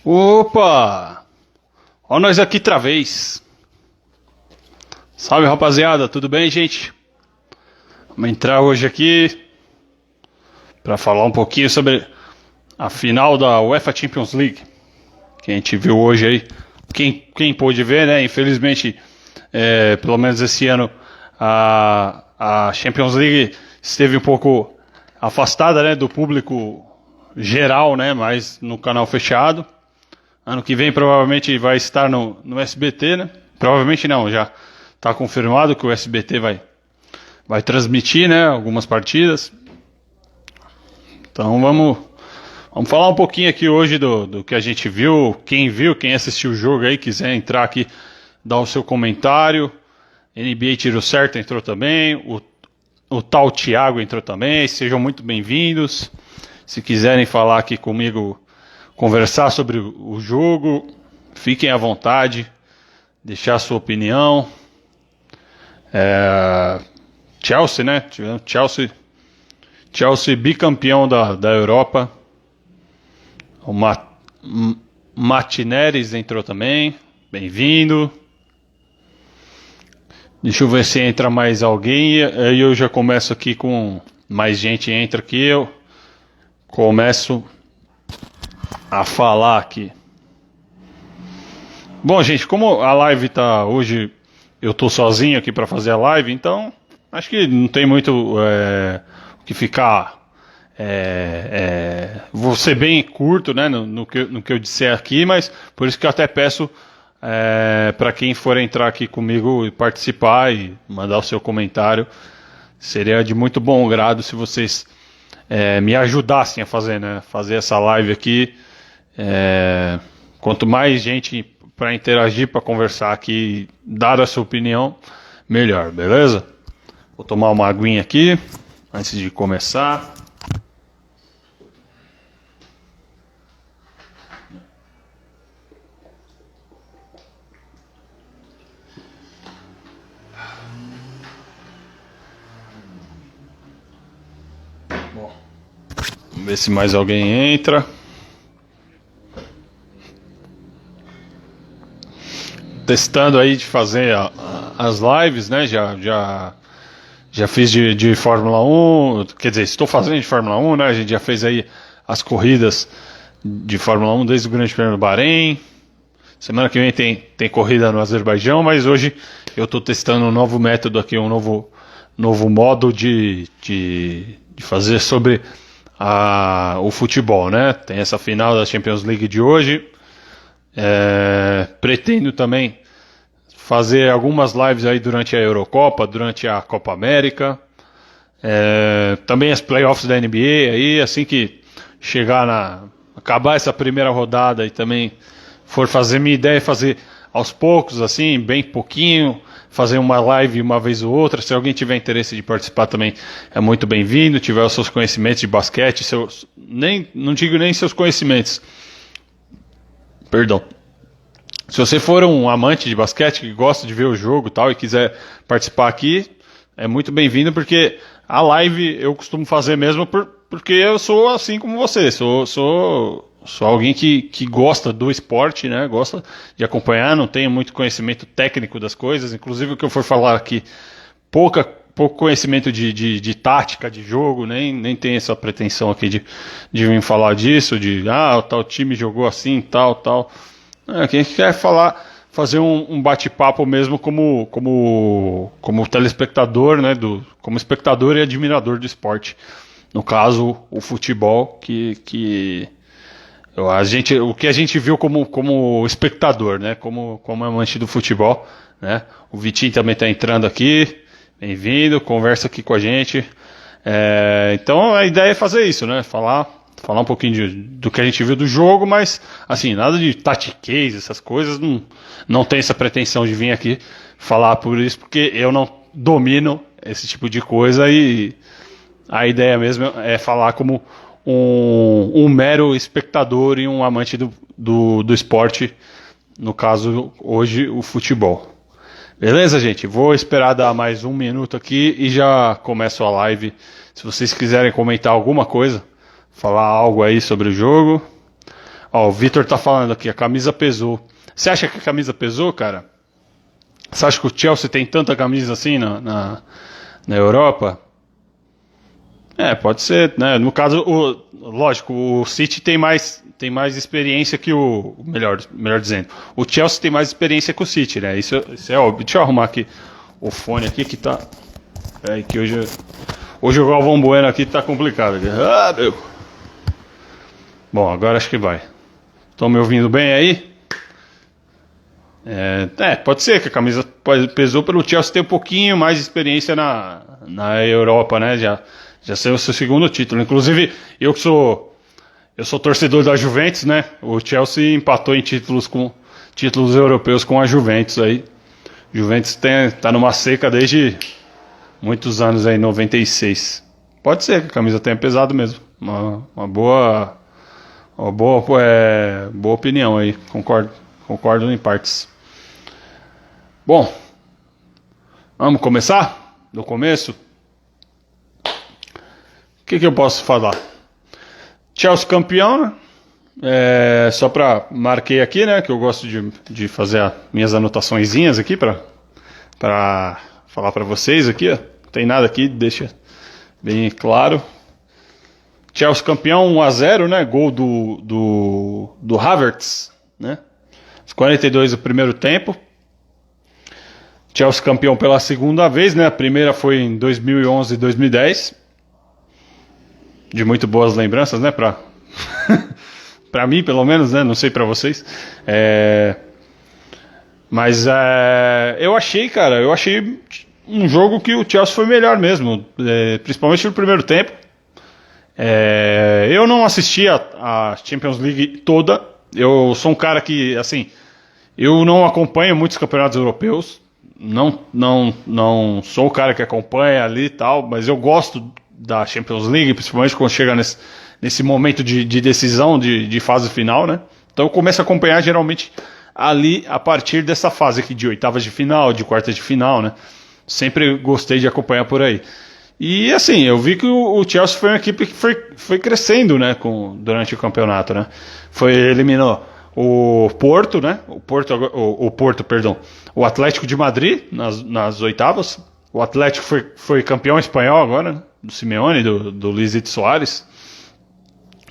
Opa! Ó nós aqui outra vez. Salve rapaziada, tudo bem, gente? Vamos entrar hoje aqui para falar um pouquinho sobre a final da UEFA Champions League que a gente viu hoje aí. Quem pôde ver, né? Infelizmente, pelo menos esse ano, a Champions League esteve um pouco afastada, né, do público geral, né? Mas no canal fechado. Ano que vem provavelmente vai estar no SBT, né? Provavelmente não, já está confirmado que o SBT vai transmitir, né, algumas partidas. Então vamos falar um pouquinho aqui hoje do que a gente viu, quem assistiu o jogo aí, quiser entrar aqui, dar o seu comentário. NBA Tiro Certo entrou também, o tal Thiago entrou também, sejam muito bem-vindos. Se quiserem falar aqui comigo, conversar sobre o jogo, fiquem à vontade, deixar a sua opinião. Chelsea, né? Chelsea bicampeão da Europa. O Martinez entrou também, bem-vindo. Deixa eu ver se entra mais alguém. Aí eu já começo aqui com mais gente entra aqui. Eu começo a falar aqui. Bom, gente, como a live tá hoje, eu tô sozinho aqui para fazer a live, então acho que não tem muito o que ficar. Vou ser bem curto, né, no que eu disser aqui, mas por isso que eu até peço para quem for entrar aqui comigo e participar e mandar o seu comentário, seria de muito bom grado se vocês me ajudassem a fazer essa live aqui. Quanto mais gente para interagir, para conversar aqui, dar a sua opinião, melhor, beleza? Vou tomar uma aguinha aqui antes de começar. Bom, vamos ver se mais alguém entra. Testando aí de fazer as lives, né? Já fiz de Fórmula 1, quer dizer, estou fazendo de Fórmula 1, né? A gente já fez aí as corridas de Fórmula 1 desde o Grande Prêmio do Bahrein. Semana que vem tem corrida no Azerbaijão, mas hoje eu estou testando um novo método aqui, um novo modo de fazer sobre o futebol, né? Tem essa final da Champions League de hoje. Pretendo também fazer algumas lives aí durante a Eurocopa, durante a Copa América, também as playoffs da NBA aí, assim que acabar essa primeira rodada e também for fazer, minha ideia é fazer aos poucos, assim, bem pouquinho, fazer uma live uma vez ou outra. Se alguém tiver interesse de participar também é muito bem-vindo, tiver os seus conhecimentos de basquete, não digo nem seus conhecimentos, perdão. Se você for um amante de basquete que gosta de ver o jogo e tal e quiser participar aqui, é muito bem-vindo, porque a live eu costumo fazer mesmo porque eu sou assim como você, sou alguém que gosta do esporte, né? Gosta de acompanhar, não tenho muito conhecimento técnico das coisas, inclusive o que eu for falar aqui, pouco conhecimento de tática de jogo, nem tem essa pretensão aqui de vir falar disso, o tal time jogou assim, tal. Quem quer fazer um bate-papo mesmo como telespectador, né, como espectador e admirador do esporte. No caso, o futebol, o que a gente viu como espectador, né, como amante do futebol, né. O Vitinho também está entrando aqui, bem-vindo, conversa aqui com a gente. Então a ideia é fazer isso, né, falar um pouquinho do que a gente viu do jogo, mas assim, nada de tactiquez, essas coisas, não tem essa pretensão de vir aqui falar por isso, porque eu não domino esse tipo de coisa e a ideia mesmo é falar como um mero espectador e um amante do esporte, no caso hoje o futebol. Beleza, gente? Vou esperar dar mais um minuto aqui e já começo a live. Se vocês quiserem comentar alguma coisa, falar algo aí sobre o jogo, Ó, o Vitor tá falando aqui, a camisa pesou. Você acha que a camisa pesou, cara? Você acha que o Chelsea tem tanta camisa assim na Europa? Pode ser, né? No caso, lógico, o City tem mais experiência que melhor dizendo, o Chelsea tem mais experiência que o City, né? Isso é óbvio. Deixa eu arrumar aqui o fone aqui que tá... Peraí, que hoje o Galvão Bueno aqui tá complicado. Ah, meu... Bom, agora acho que vai. Estão me ouvindo bem aí? Pode ser que a camisa pesou pelo Chelsea ter um pouquinho mais de experiência na Europa, né? Já saiu o seu segundo título. Inclusive, eu sou torcedor da Juventus, né? O Chelsea empatou em títulos europeus com a Juventus aí. Juventus tá numa seca desde muitos anos aí, 96. Pode ser que a camisa tenha pesado mesmo. Uma boa opinião aí. Concordo em partes. Bom, vamos começar? Do começo? O que eu posso falar? Chelsea campeão, né? Só para marquei aqui, né? Que eu gosto de fazer minhas anotaçõezinhas aqui para falar para vocês aqui. Ó. Não tem nada aqui, deixa bem claro. Chelsea campeão 1-0, né? Gol do Havertz, né? 42 do primeiro tempo. Chelsea campeão pela segunda vez, né? A primeira foi em 2011 e 2010. De muito boas lembranças, né? Pra mim, pelo menos, né? Não sei pra vocês. Mas eu achei um jogo que o Chelsea foi melhor mesmo. Principalmente no primeiro tempo. Eu não assisti a Champions League toda. Eu sou um cara que, assim, eu não acompanho muitos campeonatos europeus. Não sou o cara que acompanha ali e tal, mas eu gosto da Champions League, principalmente quando chega nesse momento de decisão, de fase final, né? Então eu começo a acompanhar geralmente ali a partir dessa fase aqui de oitavas de final, de quartas de final, né? Sempre gostei de acompanhar por aí. E assim, eu vi que o Chelsea foi uma equipe que foi crescendo, né, durante o campeonato, né? Eliminou o Porto, né? O Atlético de Madrid nas oitavas. O Atlético foi campeão espanhol agora, né? Do Simeone, do Luizito Soares.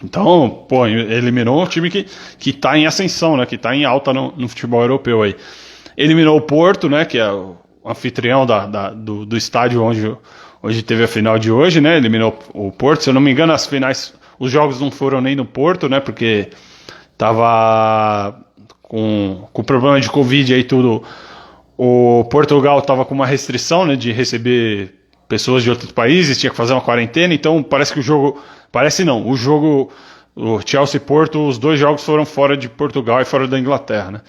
Então, eliminou um time que tá em ascensão, né? Que tá em alta no futebol europeu aí. Eliminou o Porto, né? Que é o anfitrião do estádio onde teve a final de hoje, né? Eliminou o Porto. Se eu não me engano, as finais, os jogos não foram nem no Porto, né? Porque tava com problema de Covid aí tudo. O Portugal tava com uma restrição, né? De receber pessoas de outros países, tinha que fazer uma quarentena. Então parece que o jogo... Parece não. O Chelsea e Porto, os dois jogos foram fora de Portugal e fora da Inglaterra, né?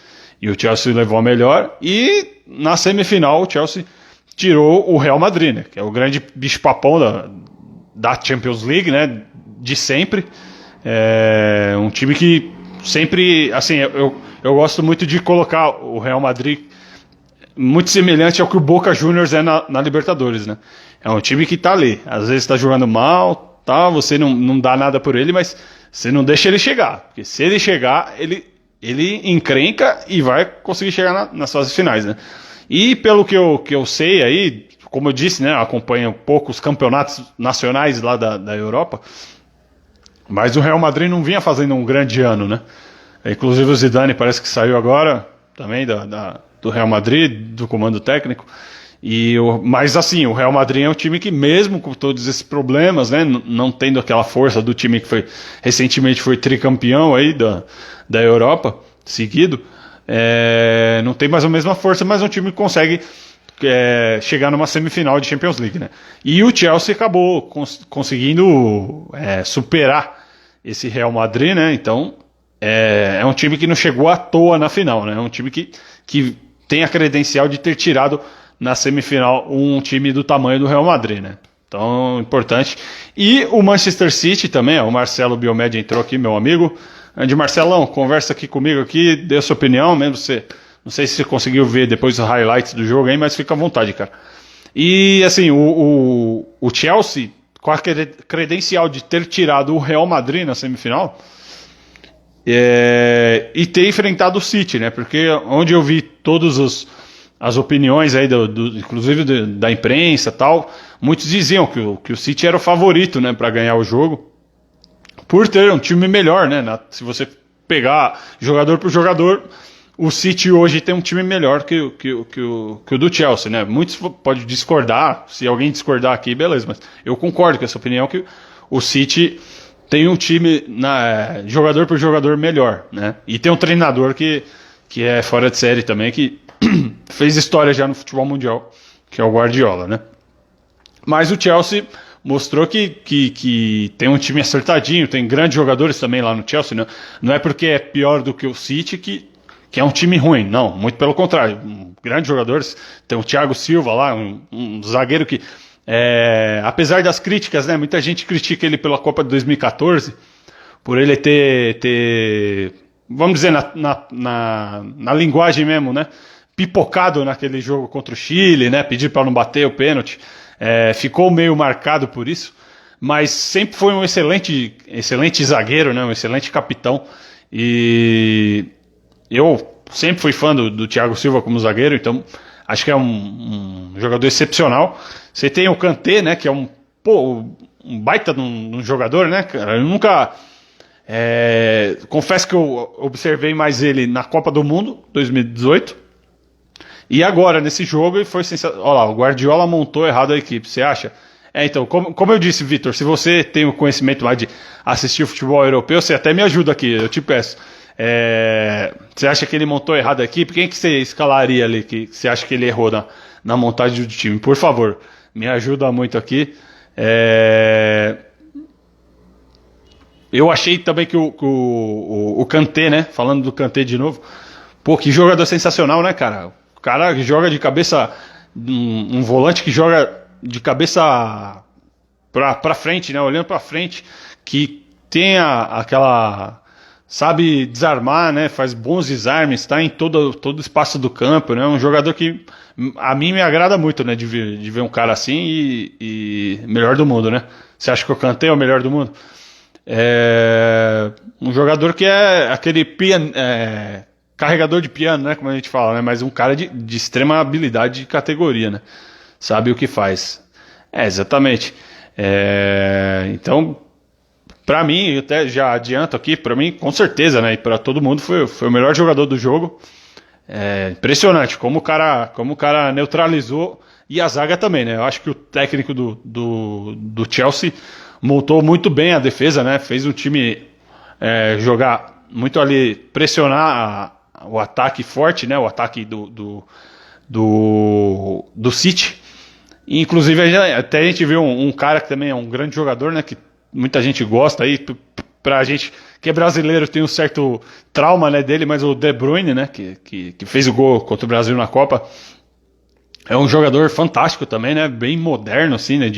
E o Chelsea levou a melhor. E na semifinal o Chelsea tirou o Real Madrid, né? Que é o grande bicho-papão da Champions League, né? De sempre. Um time que sempre... Assim, eu gosto muito de colocar o Real Madrid muito semelhante ao que o Boca Juniors é na Libertadores, né? É um time que tá ali. Às vezes tá jogando mal, tá? Você não dá nada por ele, mas você não deixa ele chegar. Porque se ele chegar, ele encrenca e vai conseguir chegar nas fases finais, né? E pelo que eu sei aí, como eu disse, né? Acompanho um pouco os campeonatos nacionais lá da Europa. Mas o Real Madrid não vinha fazendo um grande ano, né? Inclusive o Zidane parece que saiu agora também do Real Madrid, do comando técnico. Mas assim, o Real Madrid é um time que mesmo com todos esses problemas, né, não tendo aquela força do time que recentemente foi tricampeão aí da Europa, seguido, não tem mais a mesma força, mas é um time que consegue chegar numa semifinal de Champions League, né? E o Chelsea acabou conseguindo superar esse Real Madrid, né? Então é um time que não chegou à toa na final, né? É um time que tem a credencial de ter tirado na semifinal um time do tamanho do Real Madrid, né? Então, importante. E o Manchester City também, o Marcelo Biomed entrou aqui, meu amigo. Andy Marcelão, conversa aqui comigo aqui, dê a sua opinião, mesmo você, não sei se você conseguiu ver depois os highlights do jogo aí, mas fica à vontade, cara. E assim, o Chelsea, com a credencial de ter tirado o Real Madrid na semifinal, e ter enfrentado o City, né? Porque onde eu vi as opiniões aí, inclusive da imprensa e tal, muitos diziam que o City era o favorito, né, para ganhar o jogo, por ter um time melhor, né? Se você pegar jogador por jogador, o City hoje tem um time melhor que o do Chelsea, né? Muitos podem discordar, se alguém discordar aqui, beleza, mas eu concordo com essa opinião que o City tem um time jogador por jogador melhor, né? E tem um treinador que é fora de série também, que fez história já no futebol mundial, que é o Guardiola, né? Mas o Chelsea mostrou que tem um time acertadinho, tem grandes jogadores também lá no Chelsea, né? Não é porque é pior do que o City que é um time ruim, não, muito pelo contrário, grandes jogadores, tem o Thiago Silva lá, um zagueiro que, apesar das críticas, né, muita gente critica ele pela Copa de 2014, por ele ter vamos dizer, na linguagem mesmo, né, pipocado naquele jogo contra o Chile, né, pedir para não bater o pênalti, ficou meio marcado por isso, mas sempre foi um excelente zagueiro, né, um excelente capitão, e eu sempre fui fã do Thiago Silva como zagueiro, então acho que é um jogador excepcional. Você tem o Kanté, né, que é um baita de um jogador, né, cara? Eu nunca... confesso que eu observei mais ele na Copa do Mundo 2018 e agora nesse jogo foi sensacional. Olha lá, o Guardiola montou errado a equipe, você acha? Então, como eu disse, Vitor, se você tem o conhecimento lá de assistir o futebol europeu, você até me ajuda aqui, eu te peço. Você acha que ele montou errado a equipe? Quem que você escalaria ali que você acha que ele errou na montagem do time? Por favor, me ajuda muito aqui. Eu achei também que o Kanté, né? Falando do Kanté de novo, pô, que jogador sensacional, né, cara? O cara que joga de cabeça, um volante que joga de cabeça pra frente, né? Olhando pra frente, que tem aquela... sabe desarmar, né? Faz bons desarmes, está em todo o espaço do campo, né? Um jogador que a mim me agrada muito, né? De ver um cara assim e melhor do mundo, né? Você acha que o Kanté é o melhor do mundo? Um jogador que é aquele carregador de piano, né? Como a gente fala, né? Mas um cara de extrema habilidade de categoria, né? Sabe o que faz. Exatamente. Então, pra mim, eu até já adianto aqui, pra mim, com certeza, né? E pra todo mundo foi o melhor jogador do jogo. Impressionante como o cara neutralizou, e a zaga também, né? Eu acho que o técnico do Chelsea montou muito bem a defesa, né? Fez o time jogar muito ali, pressionar o ataque forte, né? O ataque do City. E, inclusive, até a gente viu um cara que também é um grande jogador, né? Que muita gente gosta aí, pra gente que é brasileiro tem um certo trauma, né, dele, mas o De Bruyne, né, que fez o gol contra o Brasil na Copa, é um jogador fantástico também, né, bem moderno assim, né,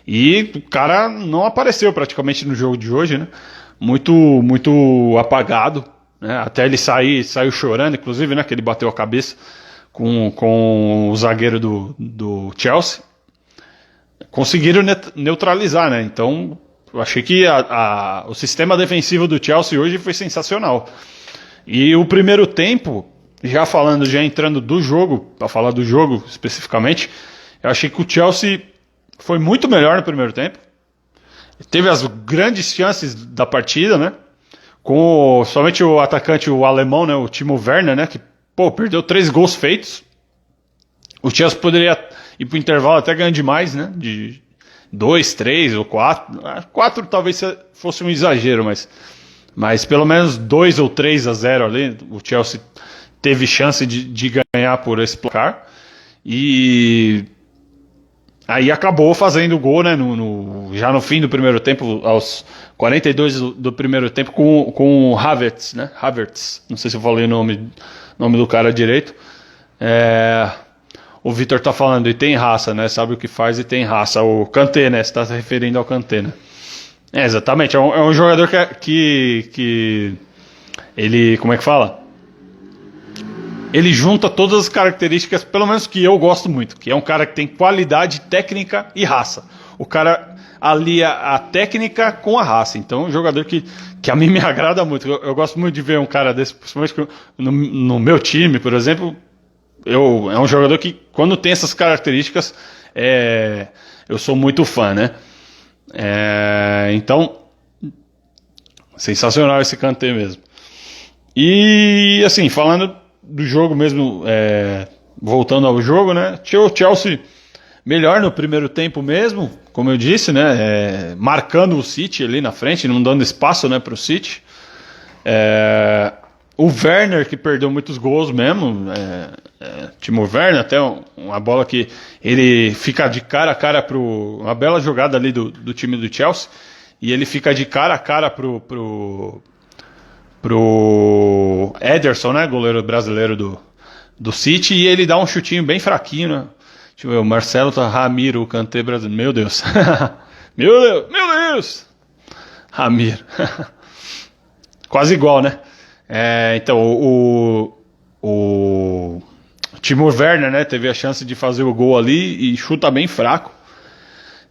e o cara não apareceu praticamente no jogo de hoje, né, muito apagado, né, até ele saiu chorando, inclusive, né, que ele bateu a cabeça com o zagueiro do Chelsea. Conseguiram neutralizar, né? Então, eu achei que o sistema defensivo do Chelsea hoje foi sensacional. E o primeiro tempo, já entrando do jogo, para falar do jogo especificamente, eu achei que o Chelsea foi muito melhor no primeiro tempo. Teve as grandes chances da partida, né? Com somente o atacante, o alemão, né? O Timo Werner, né? Que, perdeu 3 gols feitos. O Chelsea poderia ir pro intervalo até ganhando demais, né? De 2, 3 ou 4. 4 talvez fosse um exagero, mas pelo menos 2 ou 3-0 ali. O Chelsea teve chance de ganhar por esse placar. E aí acabou fazendo o gol, né? Já no fim do primeiro tempo, aos 42 do primeiro tempo, com o Havertz, né? Havertz, não sei se eu falei o nome do cara direito. O Vitor tá falando, e tem raça, né? Sabe o que faz e tem raça. O Kanté, né? Você tá se referindo ao Kanté, né? Exatamente. É um jogador que ele, como é que fala? Ele junta todas as características, pelo menos que eu gosto muito, que é um cara que tem qualidade técnica e raça. O cara, alia a técnica com a raça. Então, é um jogador que a mim me agrada muito. Eu gosto muito de ver um cara desse, principalmente no meu time, por exemplo. É um jogador que, quando tem essas características, eu sou muito fã, né? Então, sensacional esse Kanté mesmo. E, assim, falando do jogo mesmo, voltando ao jogo, né? O Chelsea melhor no primeiro tempo mesmo, como eu disse, né? Marcando o City ali na frente, não dando espaço, né, para o City. O Werner, que perdeu muitos gols mesmo, Timo Werner, até uma bola que ele fica de cara a cara uma bela jogada ali do time do Chelsea, e ele fica de cara a cara pro Ederson, né, goleiro brasileiro do City, e ele dá um chutinho bem fraquinho, né? Deixa eu ver, o Marcelo Ramiro, o Kanté brasileiro, meu Deus, meu Deus, Ramiro, quase igual, né? Então, o Timo Werner, né, teve a chance de fazer o gol ali e chuta bem fraco.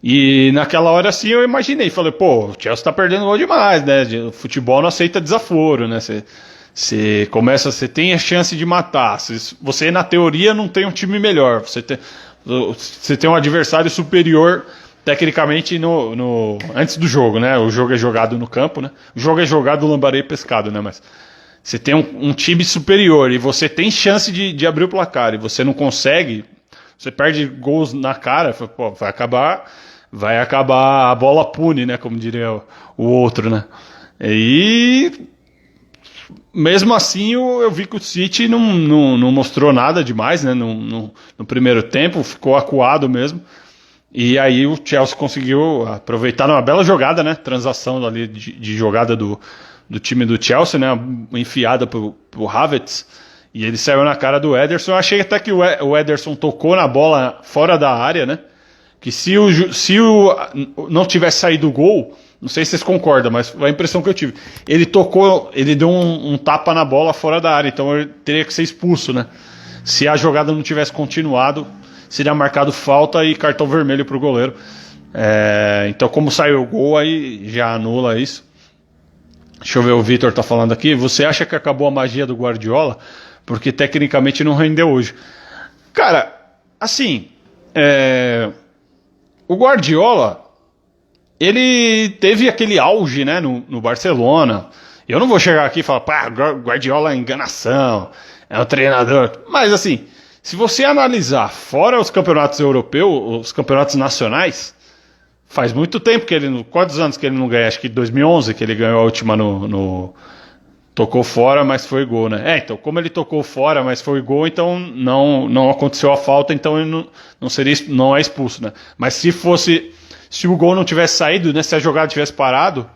E naquela hora assim eu imaginei, falei, pô, o Chelsea tá perdendo gol demais, né? O futebol não aceita desaforo, né? Você tem a chance de matar. Você, na teoria, não tem um time melhor. Você tem um adversário superior tecnicamente antes do jogo, né? O jogo é jogado no campo, né? O jogo é jogado lambaré pescado, né? Mas você tem um time superior e você tem chance de abrir o placar e você não consegue, você perde gols na cara, pô, vai acabar, a bola pune, né? Como diria o outro, né? E mesmo assim eu vi que o City não mostrou nada demais, né? No primeiro tempo, ficou acuado mesmo. E aí o Chelsea conseguiu aproveitar uma bela jogada, né? Transação ali de jogada do time do Chelsea, né? Enfiada pro Havertz. E ele saiu na cara do Ederson. Eu achei até que o Ederson tocou na bola fora da área, né? Que se não tivesse saído o gol, não sei se vocês concordam, mas foi a impressão que eu tive. Ele deu um tapa na bola fora da área, então ele teria que ser expulso, né? Se a jogada não tivesse continuado, seria marcado falta e cartão vermelho pro goleiro. Então, como saiu o gol, aí já anula isso. Deixa eu ver, o Vitor tá falando aqui. Você acha que acabou a magia do Guardiola? Porque tecnicamente não rendeu hoje. Cara, assim, o Guardiola, ele teve aquele auge, né, no Barcelona. Eu não vou chegar aqui e falar, pá, Guardiola é enganação, é um treinador. Mas assim, se você analisar fora os campeonatos europeus, os campeonatos nacionais, faz muito tempo que quantos anos que ele não ganha? Acho que 2011 que ele ganhou a última tocou fora, mas foi gol, né? Então, como ele tocou fora, mas foi gol, então não aconteceu a falta, então ele não é expulso, né? Mas se o gol não tivesse saído, né, se a jogada tivesse parado,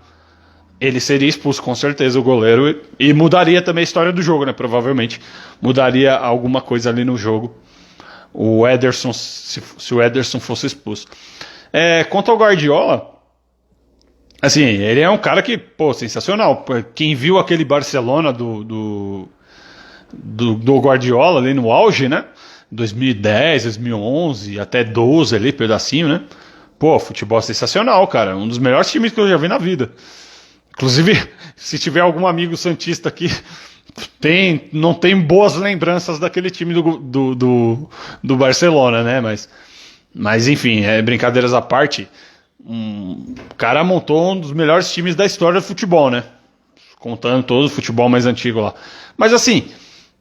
ele seria expulso com certeza, o goleiro, e mudaria também a história do jogo, né? Provavelmente mudaria alguma coisa ali no jogo. O Ederson, se o Ederson fosse expulso. Quanto ao Guardiola, assim, ele é um cara que, pô, sensacional. Quem viu aquele Barcelona do Guardiola ali no auge, né? 2010, 2011, até 12 ali, pedacinho, né? Pô, futebol sensacional, cara. Um dos melhores times que eu já vi na vida. Inclusive, se tiver algum amigo santista aqui, não tem boas lembranças daquele time do Barcelona, né? Mas enfim, brincadeiras à parte, o cara montou um dos melhores times da história do futebol, né? Contando todo o futebol mais antigo lá. Mas assim,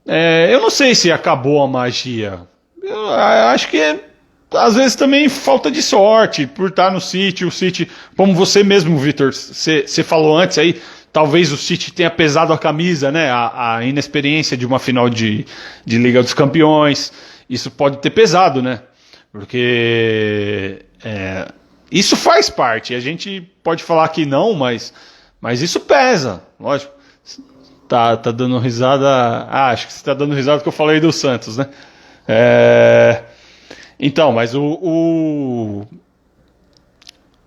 eu não sei se acabou a magia. Eu acho que às vezes também falta de sorte por estar no City. O City, como você mesmo, Vitor, você falou antes aí, talvez o City tenha pesado a camisa, né? A inexperiência de uma final de Liga dos Campeões. Isso pode ter pesado, né? Porque isso faz parte. A gente pode falar que não, mas isso pesa, lógico. Tá dando risada. Acho que você tá dando risada que eu falei do Santos, né? Então, mas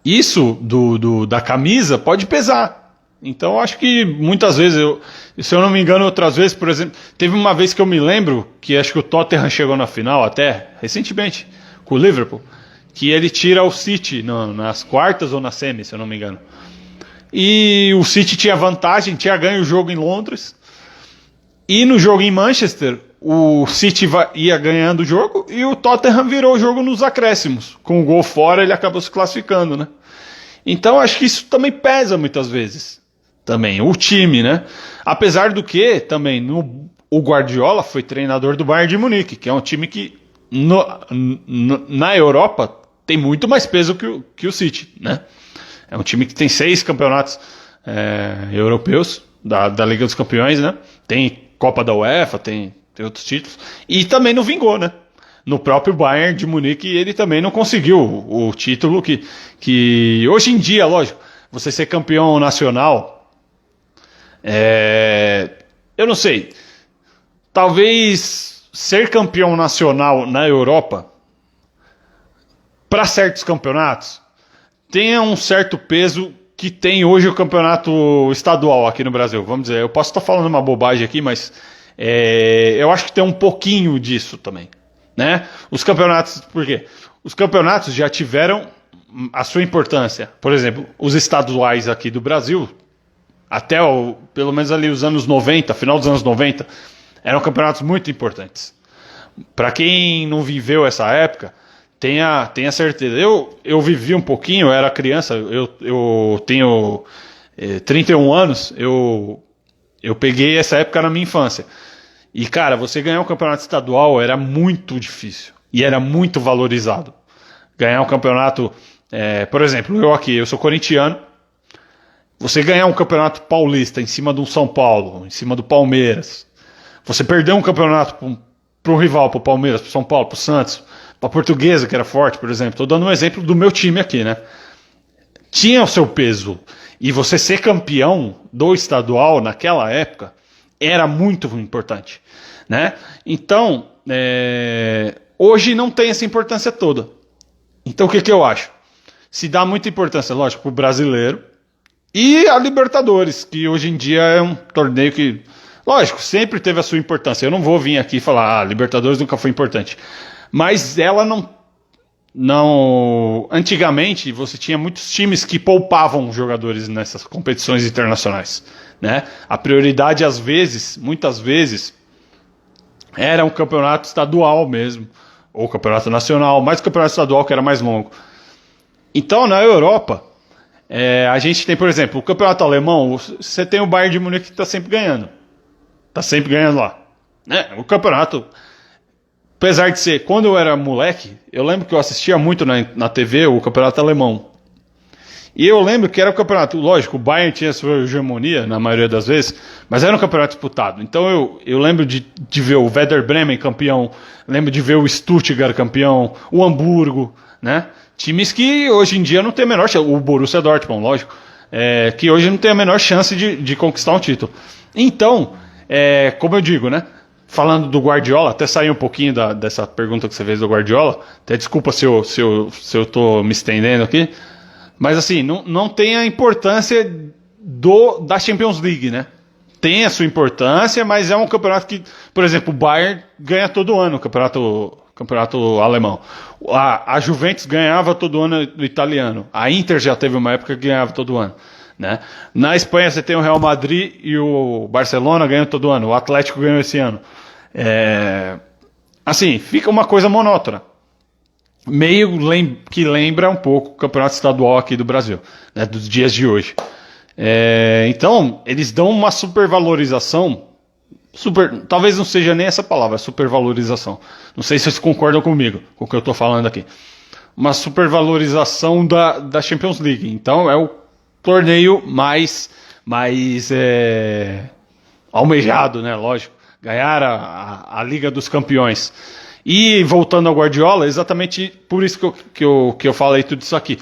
isso da camisa pode pesar. Então, acho que muitas vezes, se eu não me engano, outras vezes, por exemplo, teve uma vez que eu me lembro que acho que o Tottenham chegou na final até recentemente com o Liverpool, que ele tira o City nas quartas ou na semi, se eu não me engano. E o City tinha vantagem, tinha ganho o jogo em Londres. E no jogo em Manchester, o City ia ganhando o jogo e o Tottenham virou o jogo nos acréscimos. Com o gol fora, ele acabou se classificando, né? Então, acho que isso também pesa muitas vezes. Também, o time, né? Apesar do que, também, o Guardiola foi treinador do Bayern de Munique, que é um time que na Europa tem muito mais peso que o City, né? É um time que tem 6 campeonatos europeus da Liga dos Campeões, né? Tem Copa da UEFA, tem outros títulos. E também não vingou, né? No próprio Bayern de Munique ele também não conseguiu o título que hoje em dia, lógico, você ser campeão nacional, eu não sei, talvez ser campeão nacional na Europa, para certos campeonatos, tenha um certo peso que tem hoje o campeonato estadual aqui no Brasil. Vamos dizer, eu posso estar falando uma bobagem aqui, mas eu acho que tem um pouquinho disso também, né? Os campeonatos, por quê? Os campeonatos já tiveram a sua importância. Por exemplo, os estaduais aqui do Brasil, até pelo menos ali os anos 90, final dos anos 90, eram campeonatos muito importantes. Para quem não viveu essa época, tenha certeza. Eu vivi um pouquinho, eu era criança, eu tenho 31 anos, eu peguei essa época na minha infância. E, cara, você ganhar um campeonato estadual era muito difícil. E era muito valorizado. Ganhar um campeonato... por exemplo, eu sou corintiano. Você ganhar um campeonato paulista em cima do São Paulo, em cima do Palmeiras. Você perder um campeonato para um rival, para o Palmeiras, para o São Paulo, para o Santos, para a Portuguesa, que era forte, por exemplo. Estou dando um exemplo do meu time aqui, né? Tinha o seu peso. E você ser campeão do estadual naquela época era muito importante, né? Então, hoje não tem essa importância toda. Então, o que eu acho? Se dá muita importância, lógico, para o brasileiro e a Libertadores, que hoje em dia é um torneio que, lógico, sempre teve a sua importância. Eu não vou vir aqui falar, Libertadores nunca foi importante. Mas ela não... Antigamente, você tinha muitos times que poupavam jogadores nessas competições internacionais, né? A prioridade, muitas vezes, era um campeonato estadual mesmo, ou campeonato nacional, mas o campeonato estadual que era mais longo. Então, na Europa, a gente tem, por exemplo, o campeonato alemão, você tem o Bayern de Munique que está sempre ganhando. Está sempre ganhando lá, né? O campeonato... Apesar de ser, quando eu era moleque, eu lembro que eu assistia muito na TV o campeonato alemão. E eu lembro que era o campeonato, lógico, o Bayern tinha sua hegemonia na maioria das vezes, mas era um campeonato disputado. Então eu lembro de ver o Werder Bremen campeão, lembro de ver o Stuttgart campeão, o Hamburgo, né? Times que hoje em dia não tem a menor chance, o Borussia Dortmund, lógico, que hoje não tem a menor chance de conquistar um título. Então, como eu digo, né? Falando do Guardiola, até sair um pouquinho dessa pergunta que você fez do Guardiola, até desculpa se eu tô me estendendo aqui, mas assim, não tem a importância da Champions League, né? Tem a sua importância, mas é um campeonato que, por exemplo, o Bayern ganha todo ano o campeonato alemão. A Juventus ganhava todo ano do italiano. A Inter já teve uma época que ganhava todo ano, né? Na Espanha você tem o Real Madrid e o Barcelona ganham todo ano. O Atlético ganhou esse ano. Assim, fica uma coisa monótona. Meio que lembra um pouco o campeonato estadual aqui do Brasil, né, dos dias de hoje. Então, eles dão uma supervalorização. Talvez não seja nem essa palavra, supervalorização. Não sei se vocês concordam comigo, com o que eu estou falando aqui. Uma supervalorização da Champions League. Então, é o torneio mais almejado, né? Lógico. Ganhar a Liga dos Campeões. E voltando ao Guardiola, exatamente por isso que eu falei tudo isso aqui.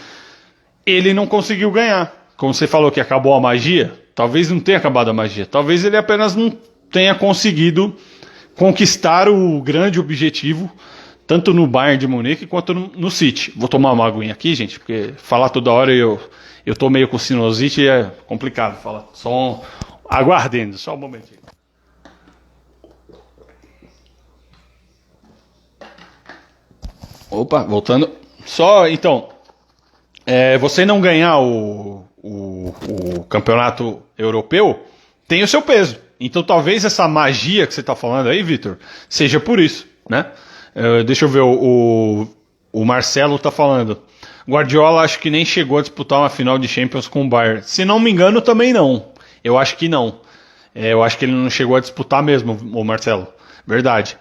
Ele não conseguiu ganhar. Como você falou que acabou a magia, talvez não tenha acabado a magia. Talvez ele apenas não tenha conseguido conquistar o grande objetivo, tanto no Bayern de Munique quanto no City. Vou tomar uma aguinha aqui, gente, porque falar toda hora eu tô meio com sinusite e é complicado falar. Aguardendo, só um momentinho. Opa, voltando. Só, então, você não ganhar o campeonato europeu tem o seu peso. Então talvez essa magia que você está falando aí, Vitor, seja por isso, né? Deixa eu ver, o Marcelo está falando. Guardiola acho que nem chegou a disputar uma final de Champions com o Bayern. Se não me engano, também não. Eu acho que não. Eu acho que ele não chegou a disputar mesmo, o Marcelo. Verdade.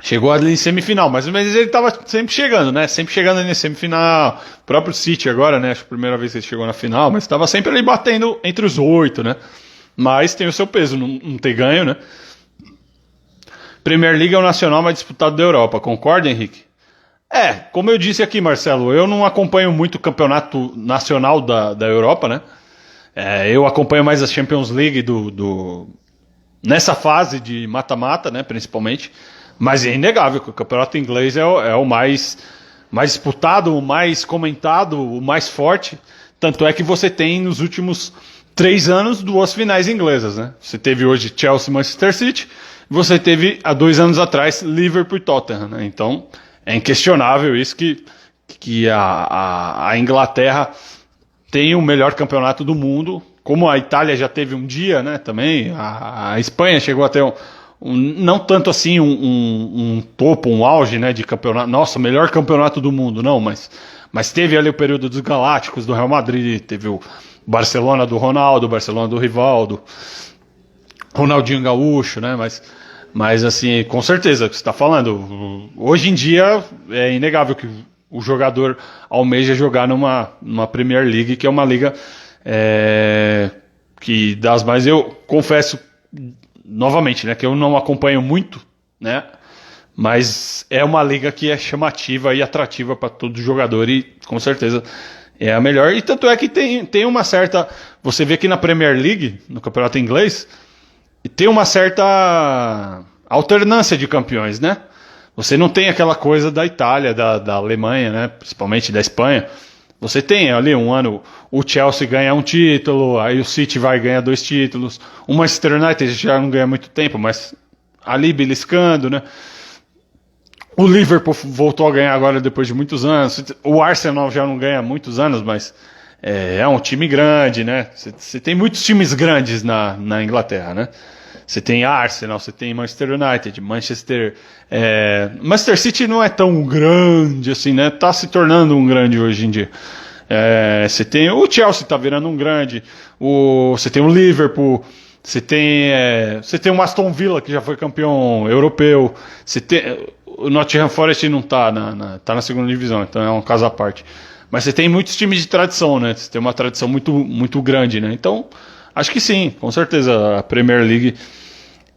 Chegou ali em semifinal, mas ele estava sempre chegando, né? Sempre chegando ali em semifinal. O próprio City agora, né? Acho que a primeira vez que ele chegou na final, mas estava sempre ali batendo entre os 8, né? Mas tem o seu peso, não ter ganho, né? Premier League é o nacional mais disputado da Europa, concorda, Henrique? Como eu disse aqui, Marcelo, eu não acompanho muito o campeonato nacional da Europa, né? Eu acompanho mais a Champions League nessa fase de mata-mata, né? Principalmente. Mas é inegável que o campeonato inglês é o mais disputado, o mais comentado, o mais forte. Tanto é que você tem nos últimos 3 anos 2 finais inglesas, né? Você teve hoje Chelsea e Manchester City, você teve há 2 anos atrás Liverpool e Tottenham, né? Então é inquestionável isso que a Inglaterra tem o melhor campeonato do mundo, como a Itália já teve um dia, né? Também a Espanha chegou a ter não tanto assim um topo, um auge, né, de campeonato. Nossa, melhor campeonato do mundo, não, mas teve ali o período dos Galácticos, do Real Madrid, teve o Barcelona do Ronaldo, o Barcelona do Rivaldo, Ronaldinho Gaúcho, né, mas assim, com certeza, o que você está falando, hoje em dia é inegável que o jogador almeja jogar numa Premier League, que é uma liga que das mais, eu confesso novamente, né, que eu não acompanho muito, né, mas é uma liga que é chamativa e atrativa para todo jogador e com certeza é a melhor. E tanto é que tem uma certa, você vê que na Premier League, no campeonato inglês, tem uma certa alternância de campeões, né? Você não tem aquela coisa da Itália, da Alemanha, né, principalmente da Espanha. Você tem ali um ano, o Chelsea ganha um título, aí o City vai ganhar 2 títulos, o Manchester United já não ganha muito tempo, mas ali beliscando, né? O Liverpool voltou a ganhar agora depois de muitos anos, o Arsenal já não ganha há muitos anos, mas é um time grande, né? Você tem muitos times grandes na Inglaterra, né? Você tem Arsenal, você tem Manchester United, Manchester City não é tão grande assim, né? Tá se tornando um grande hoje em dia. Você tem o Chelsea, tá virando um grande. Você tem o Liverpool, você tem o Aston Villa, que já foi campeão europeu. Você tem o Nottingham Forest não tá tá na segunda divisão, então é um caso à parte. Mas você tem muitos times de tradição, né? Você tem uma tradição muito, muito grande, né? Então, acho que sim, com certeza a Premier League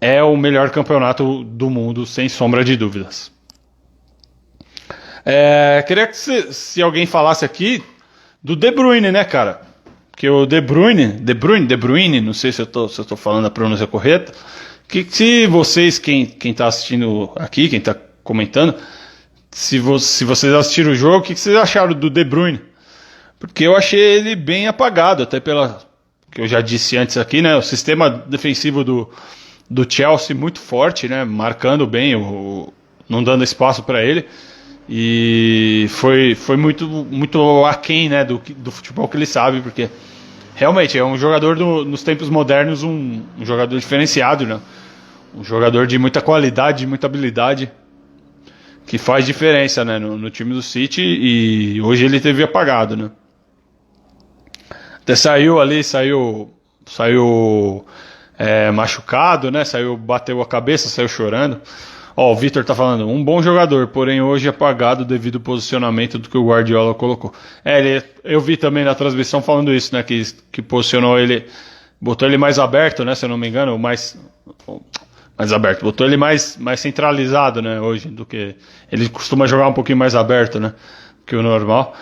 é o melhor campeonato do mundo, sem sombra de dúvidas. Queria que se alguém falasse aqui do De Bruyne, né, cara? Que o De Bruyne, não sei se eu tô falando a pronúncia correta. Que se vocês, quem tá assistindo aqui, quem tá comentando, se vocês assistiram o jogo, o que vocês acharam do De Bruyne? Porque eu achei ele bem apagado, até pela que eu já disse antes aqui, né? O sistema defensivo do Chelsea muito forte, né? Marcando bem, não dando espaço para ele. E foi muito, muito aquém, né, do futebol que ele sabe, porque realmente é um jogador nos tempos modernos, um jogador diferenciado, né? Um jogador de muita qualidade, de muita habilidade, que faz diferença, né, no time do City, e hoje ele teve apagado, né? Até saiu machucado, né? Bateu a cabeça, saiu chorando. O Vitor tá falando, um bom jogador, porém hoje apagado devido ao posicionamento do que o Guardiola colocou. Eu vi também na transmissão falando isso, né? Que posicionou ele, botou ele mais aberto, né? Se eu não me engano, mais aberto, botou ele mais centralizado, né? Hoje, do que ele costuma jogar um pouquinho mais aberto, né? Que o normal.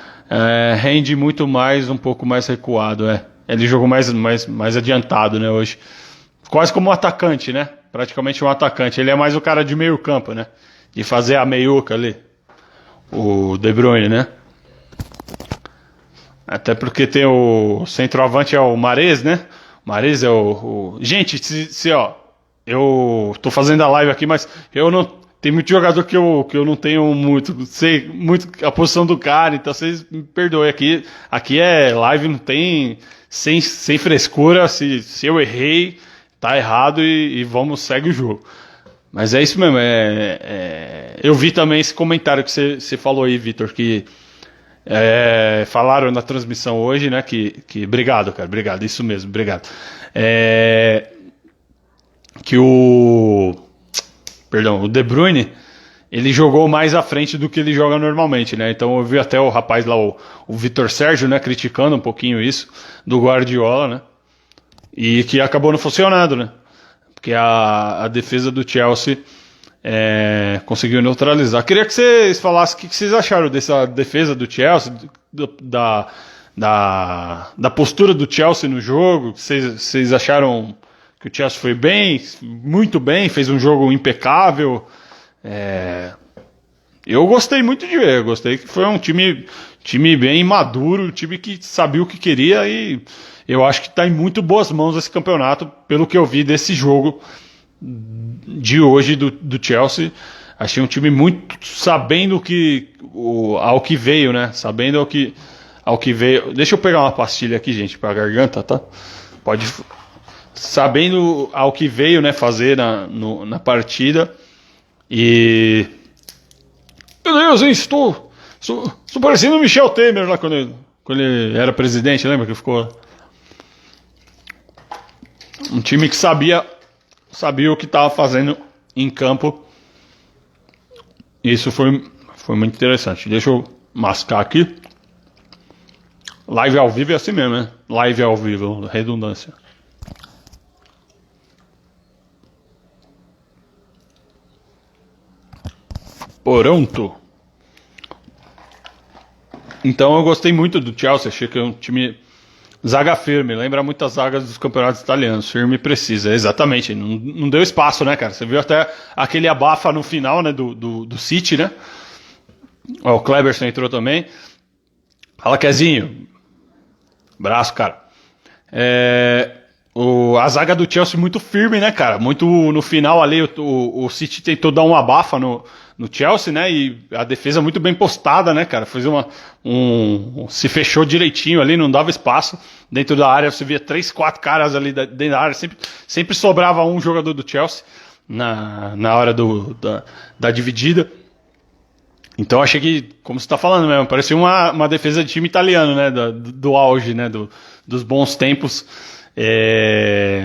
Rende muito mais, um pouco mais recuado, Ele jogou mais adiantado, né? Hoje. Quase como um atacante, né? Praticamente um atacante. Ele é mais o cara de meio campo, né? De fazer a meiuca ali. O De Bruyne, né? Até porque tem o centroavante, é o Mahrez, né? O Mahrez é Gente, eu tô fazendo a live aqui, mas eu tem muito jogador que eu não tenho muito, sei muito a posição do cara, então vocês me perdoem. Aqui é live, não tem, sem frescura, se eu errei, tá errado e vamos, segue o jogo. Mas é isso mesmo, eu vi também esse comentário que você falou aí, Vitor, que falaram na transmissão hoje, né, que obrigado, cara, obrigado, isso mesmo, obrigado. Que o De Bruyne, ele jogou mais à frente do que ele joga normalmente, né? Então eu vi até o rapaz lá, o Vitor Sérgio, né, criticando um pouquinho isso do Guardiola, né? E que acabou não funcionando, né? Porque a defesa do Chelsea conseguiu neutralizar. Queria que vocês falassem o que vocês acharam dessa defesa do Chelsea, da postura do Chelsea no jogo. Vocês acharam que o Chelsea foi bem, muito bem, fez um jogo impecável? Eu gostei muito de ver, gostei que foi um time bem maduro, um time que sabia o que queria, e eu acho que está em muito boas mãos esse campeonato, pelo que eu vi desse jogo de hoje do Chelsea. Achei um time muito sabendo ao que veio, né? Sabendo ao que veio. Deixa eu pegar uma pastilha aqui, gente, para a garganta, tá? Sabendo ao que veio, né, fazer na partida. E meu Deus, hein, estou parecendo o Michel Temer lá quando ele era presidente, lembra que ficou um time que sabia o que estava fazendo em campo. Isso foi muito interessante. Deixa eu mascar aqui. Live ao vivo é assim mesmo, né? Live ao vivo, redundância. Pronto. Então eu gostei muito do Chelsea, achei que é um time zaga firme, lembra muito as zagas dos campeonatos italianos, firme e precisa, exatamente, não deu espaço, né, cara? Você viu até aquele abafa no final, né, do City, né? Ó, o Kleberson entrou também. Fala, Kezinho. Braço, cara. A zaga do Chelsea muito firme, né, cara? Muito no final ali, o City tentou dar um abafa no Chelsea, né? E a defesa muito bem postada, né, cara? Fez se fechou direitinho ali, não dava espaço. Dentro da área você via 3, 4 caras ali dentro da área. Sempre sobrava um jogador do Chelsea na hora da dividida. Então achei que, como você está falando mesmo, parecia uma defesa de time italiano, né? Do auge, né? Dos bons tempos.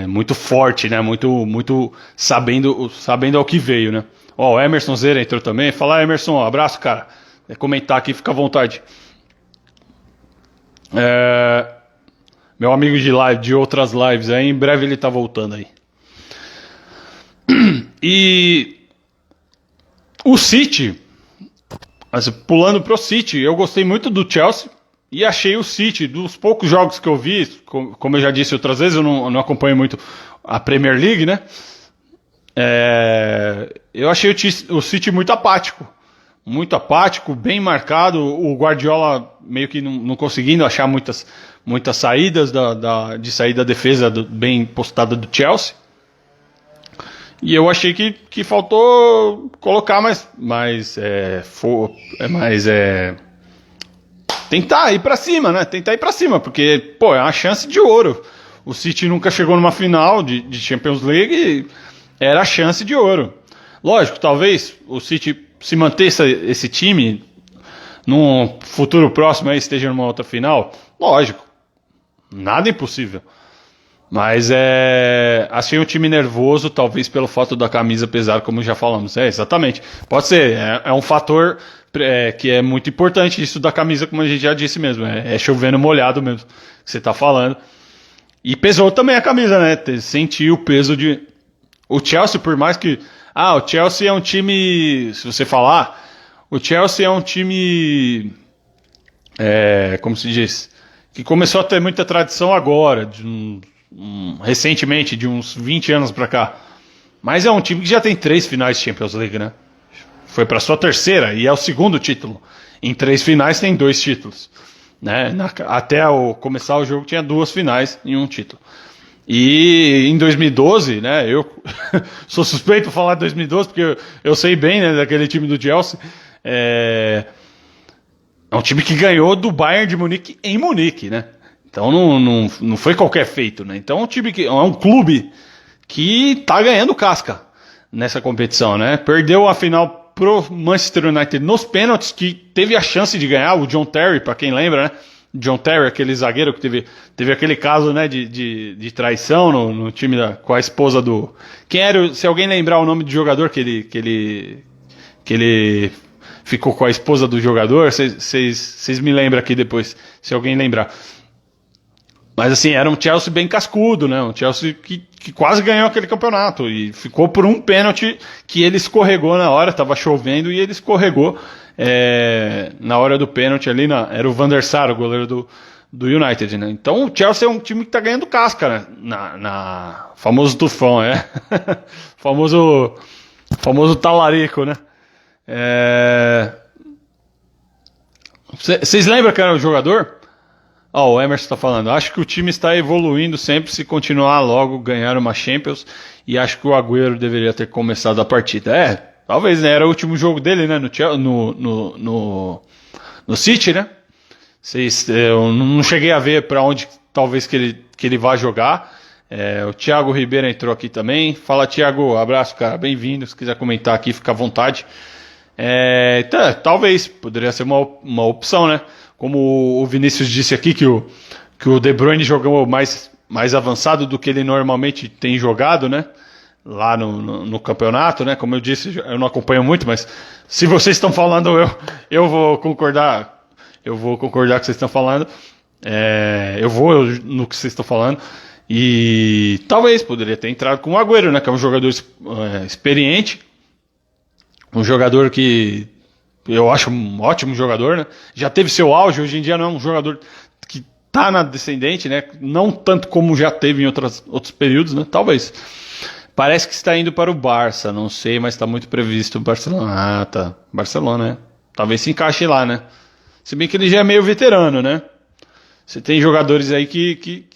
Muito forte, né? Muito sabendo ao que veio, né? Ó, o Emerson Zera entrou também. Fala, Emerson, um abraço, cara. Comentar aqui, fica à vontade. Meu amigo de outras lives, em breve ele tá voltando aí. E o City, pulando pro City, eu gostei muito do Chelsea e achei o City, dos poucos jogos que eu vi, como eu já disse outras vezes, eu não acompanho muito a Premier League, né? Eu achei o City muito apático, bem marcado. O Guardiola meio que não conseguindo achar muitas saídas de sair da defesa bem postada do Chelsea. E eu achei que faltou colocar tentar ir pra cima, né? Tentar ir pra cima, porque, é uma chance de ouro. O City nunca chegou numa final de Champions League e era a chance de ouro. Lógico, talvez o City, se manter esse time num futuro próximo aí esteja numa outra final, lógico, nada impossível. Mas achei um time nervoso, talvez pelo fato da camisa pesar, como já falamos. Exatamente. Pode ser, é um fator que é muito importante, isso da camisa, como a gente já disse mesmo. É chovendo molhado mesmo, que você está falando. E pesou também a camisa, né? Senti o peso de... O Chelsea, por mais que... o Chelsea é um time... Se você falar... O Chelsea é um time... como se diz? Que começou a ter muita tradição agora, recentemente, de uns 20 anos pra cá. Mas é um time que já tem 3 finais de Champions League, né? Foi pra sua terceira e é o segundo título. Em 3 finais tem 2 títulos, né? Até começar o jogo tinha 2 finais e 1 título. E em 2012, né, eu sou suspeito de falar de 2012, porque eu sei bem, né, daquele time do Chelsea. É um time que ganhou do Bayern de Munique em Munique, né? Então não foi qualquer feito, né? Então é um clube que tá ganhando casca nessa competição, né? Perdeu a final pro Manchester United nos pênaltis, que teve a chance de ganhar, o John Terry, para quem lembra, né? John Terry, aquele zagueiro que teve aquele caso, né, de traição no time com a esposa do... Quem era, se alguém lembrar o nome do jogador que ele ficou com a esposa do jogador, vocês me lembram aqui depois, se alguém lembrar. Mas assim, era um Chelsea bem cascudo, né? Um Chelsea que quase ganhou aquele campeonato e ficou por um pênalti que ele escorregou na hora, tava chovendo e ele escorregou na hora do pênalti ali, era o Van der Sar, o goleiro do United, né? Então o Chelsea é um time que tá ganhando casca, né? Na famoso tufão, famoso talarico, né? Vocês lembram que era o jogador? O Emerson está falando, acho que o time está evoluindo sempre se continuar logo ganhar uma Champions e acho que o Agüero deveria ter começado a partida. Talvez, né? Era o último jogo dele, né? No City, né? Eu não cheguei a ver para onde talvez que ele vá jogar. O Thiago Ribeiro entrou aqui também. Fala, Thiago, abraço, cara, bem-vindo. Se quiser comentar aqui, fica à vontade. Então, talvez, poderia ser uma opção, né? Como o Vinícius disse aqui, que o De Bruyne jogou mais avançado do que ele normalmente tem jogado, né? Lá no campeonato, né? Como eu disse, eu não acompanho muito, mas se vocês estão falando, eu vou concordar. Eu vou concordar com o que vocês estão falando. Eu vou no que vocês estão falando. E talvez poderia ter entrado com o Agüero, né? Que é um jogador experiente. Um jogador que eu acho um ótimo jogador, né? Já teve seu auge, hoje em dia não é um jogador que tá na descendente, né? Não tanto como já teve em outros períodos, né? Talvez. Parece que está indo para o Barça, não sei, mas está muito previsto o Barcelona. Tá. Barcelona, né? Talvez se encaixe lá, né? Se bem que ele já é meio veterano, né? Você tem jogadores aí que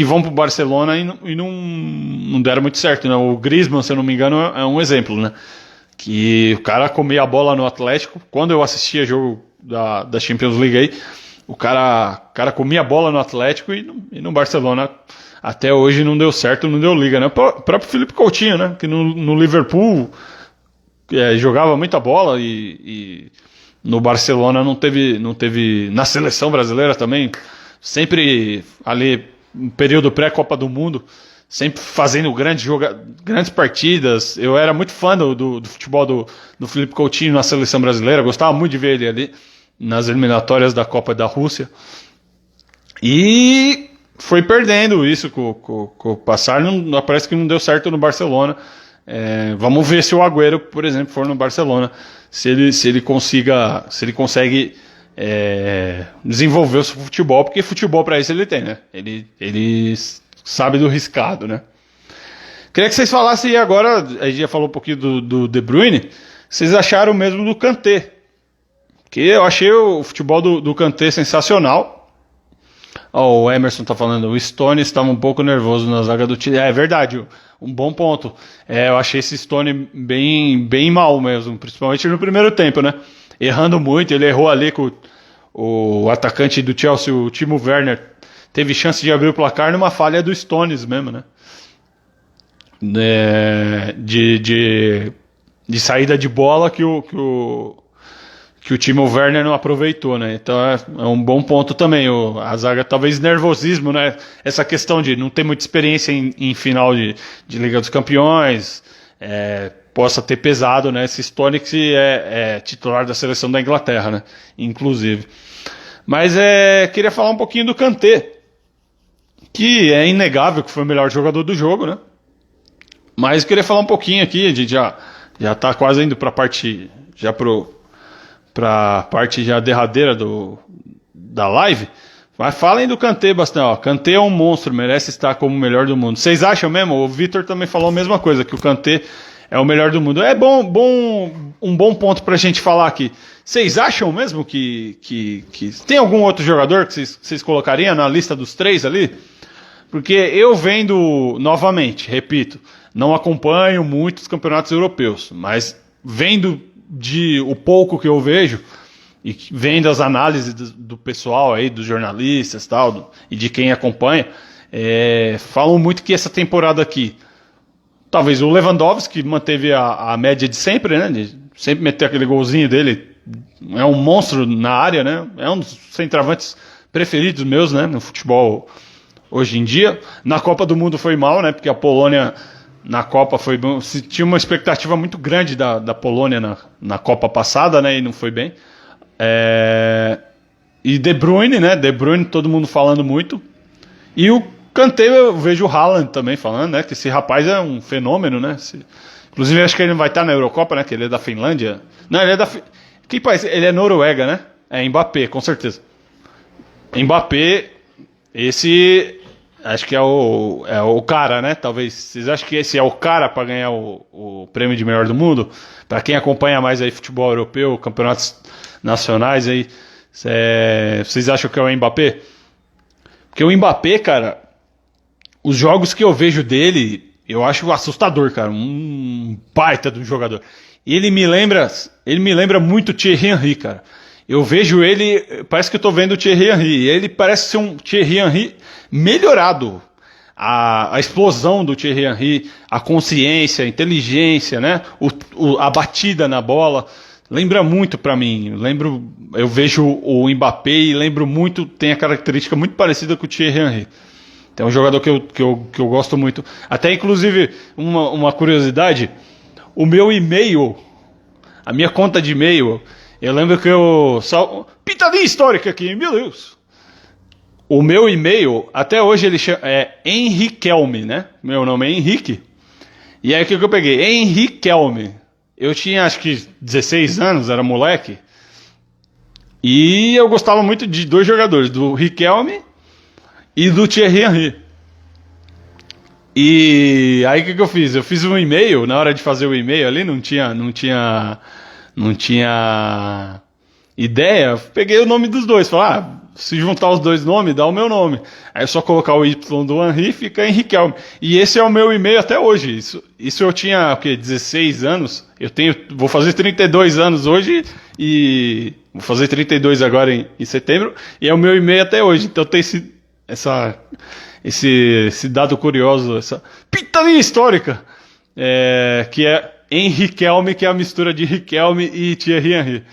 vão pro Barcelona e não deram muito certo, né? O Griezmann, se eu não me engano, é um exemplo, né? Que o cara comia a bola no Atlético. Quando eu assistia jogo da Champions League aí, o cara comia a bola no Atlético e no Barcelona até hoje não deu certo, não deu liga, né? O próprio Felipe Coutinho, né? Que no Liverpool jogava muita bola e no Barcelona não teve na seleção brasileira também, sempre ali no período pré-Copa do Mundo, sempre fazendo grandes partidas. Eu era muito fã do futebol do Felipe Coutinho na seleção brasileira, gostava muito de ver ele ali nas eliminatórias da Copa da Rússia. E foi perdendo isso com o passar, parece que não deu certo no Barcelona. Vamos ver se o Agüero, por exemplo, for no Barcelona, se ele consegue desenvolver o seu futebol, porque futebol para isso ele tem, né? Ele sabe do riscado, né? Queria que vocês falassem agora, a gente já falou um pouquinho do De Bruyne, vocês acharam mesmo do Kanté? Porque eu achei o futebol do Kanté sensacional. O Emerson tá falando, o Stone estava um pouco nervoso na zaga do time. É verdade, um bom ponto. Eu achei esse Stone bem mal mesmo, principalmente no primeiro tempo, né? Errando muito, ele errou ali com o atacante do Chelsea, o Timo Werner, teve chance de abrir o placar numa falha do Stones mesmo, né? De saída de bola que o Timo Werner não aproveitou, né? Então é um bom ponto também. A zaga, talvez nervosismo, né? Essa questão de não ter muita experiência em final de Liga dos Campeões, possa ter pesado, né? Esse Stone que é titular da seleção da Inglaterra, né? Inclusive. Mas queria falar um pouquinho do Kanté, que é inegável que foi o melhor jogador do jogo, né? Mas queria falar um pouquinho aqui, a gente já tá quase indo para a parte já derradeira da live. Mas falem do Kanté bastante. Kanté é um monstro, merece estar como o melhor do mundo. Vocês acham mesmo? O Vitor também falou a mesma coisa, que o Kanté é o melhor do mundo. É um bom ponto pra gente falar aqui. Vocês acham mesmo que tem algum outro jogador que vocês colocariam na lista dos três ali? Porque eu vendo, novamente, repito, não acompanho muitos campeonatos europeus, mas vendo o pouco que eu vejo, e vendo as análises do pessoal aí, dos jornalistas tal, e de quem acompanha, falam muito que essa temporada aqui, talvez o Lewandowski manteve a média de sempre, né? De sempre meter aquele golzinho dele, é um monstro na área, né? É um dos centroavantes preferidos meus, né? No futebol hoje em dia. Na Copa do Mundo foi mal, né? Porque a Polônia na Copa foi bom. Se tinha uma expectativa muito grande da Polônia na Copa passada, né? E não foi bem. E De Bruyne, né? De Bruyne, todo mundo falando muito. E o Kanté, eu vejo o Haaland também falando, né? Que esse rapaz é um fenômeno, né? Inclusive, acho que ele não vai estar na Eurocopa, né? Que ele é da Finlândia. Não, ele é da. Que país? Ele é Noruega, né? É Mbappé, com certeza. Mbappé, esse. Acho que é o cara, né? Talvez. Vocês acham que esse é o cara para ganhar o prêmio de melhor do mundo? Para quem acompanha mais aí futebol europeu, campeonatos nacionais aí, vocês acham que é o Mbappé? Porque o Mbappé, cara, os jogos que eu vejo dele, eu acho assustador, cara. Um baita de um jogador. E ele me lembra muito o Thierry Henry, cara. Eu vejo ele, parece que eu tô vendo o Thierry Henry. Ele parece ser um Thierry Henry melhorado. A explosão do Thierry Henry, a consciência, a inteligência, né? A batida na bola. Lembra muito pra mim. Eu vejo o Mbappé e lembro muito, tem a característica muito parecida com o Thierry Henry. É um jogador que eu gosto muito. Até, inclusive, uma curiosidade, o meu e-mail, a minha conta de e-mail, eu lembro que pitadinha histórica aqui, meu Deus. O meu e-mail, até hoje ele é Henriquelme, né? Meu nome é Henrique. E aí o que eu peguei? Henriquelme. Eu tinha acho que 16 anos, era moleque. E eu gostava muito de dois jogadores, do Riquelme e do Thierry Henry. E aí o que eu fiz? Eu fiz um e-mail, na hora de fazer o e-mail ali, não tinha ideia, eu peguei o nome dos dois, falei, se juntar os dois nomes, dá o meu nome. Aí é só colocar o Y do Henry, fica Henriquelme. E esse é o meu e-mail até hoje. Isso eu tinha, o quê? 16 anos. Vou fazer 32 anos hoje e vou fazer 32 agora em setembro. E é o meu e-mail até hoje. Então tem esse dado curioso, essa pitadinha histórica, que é Henriquelme, que é a mistura de Riquelme e Thierry Henry.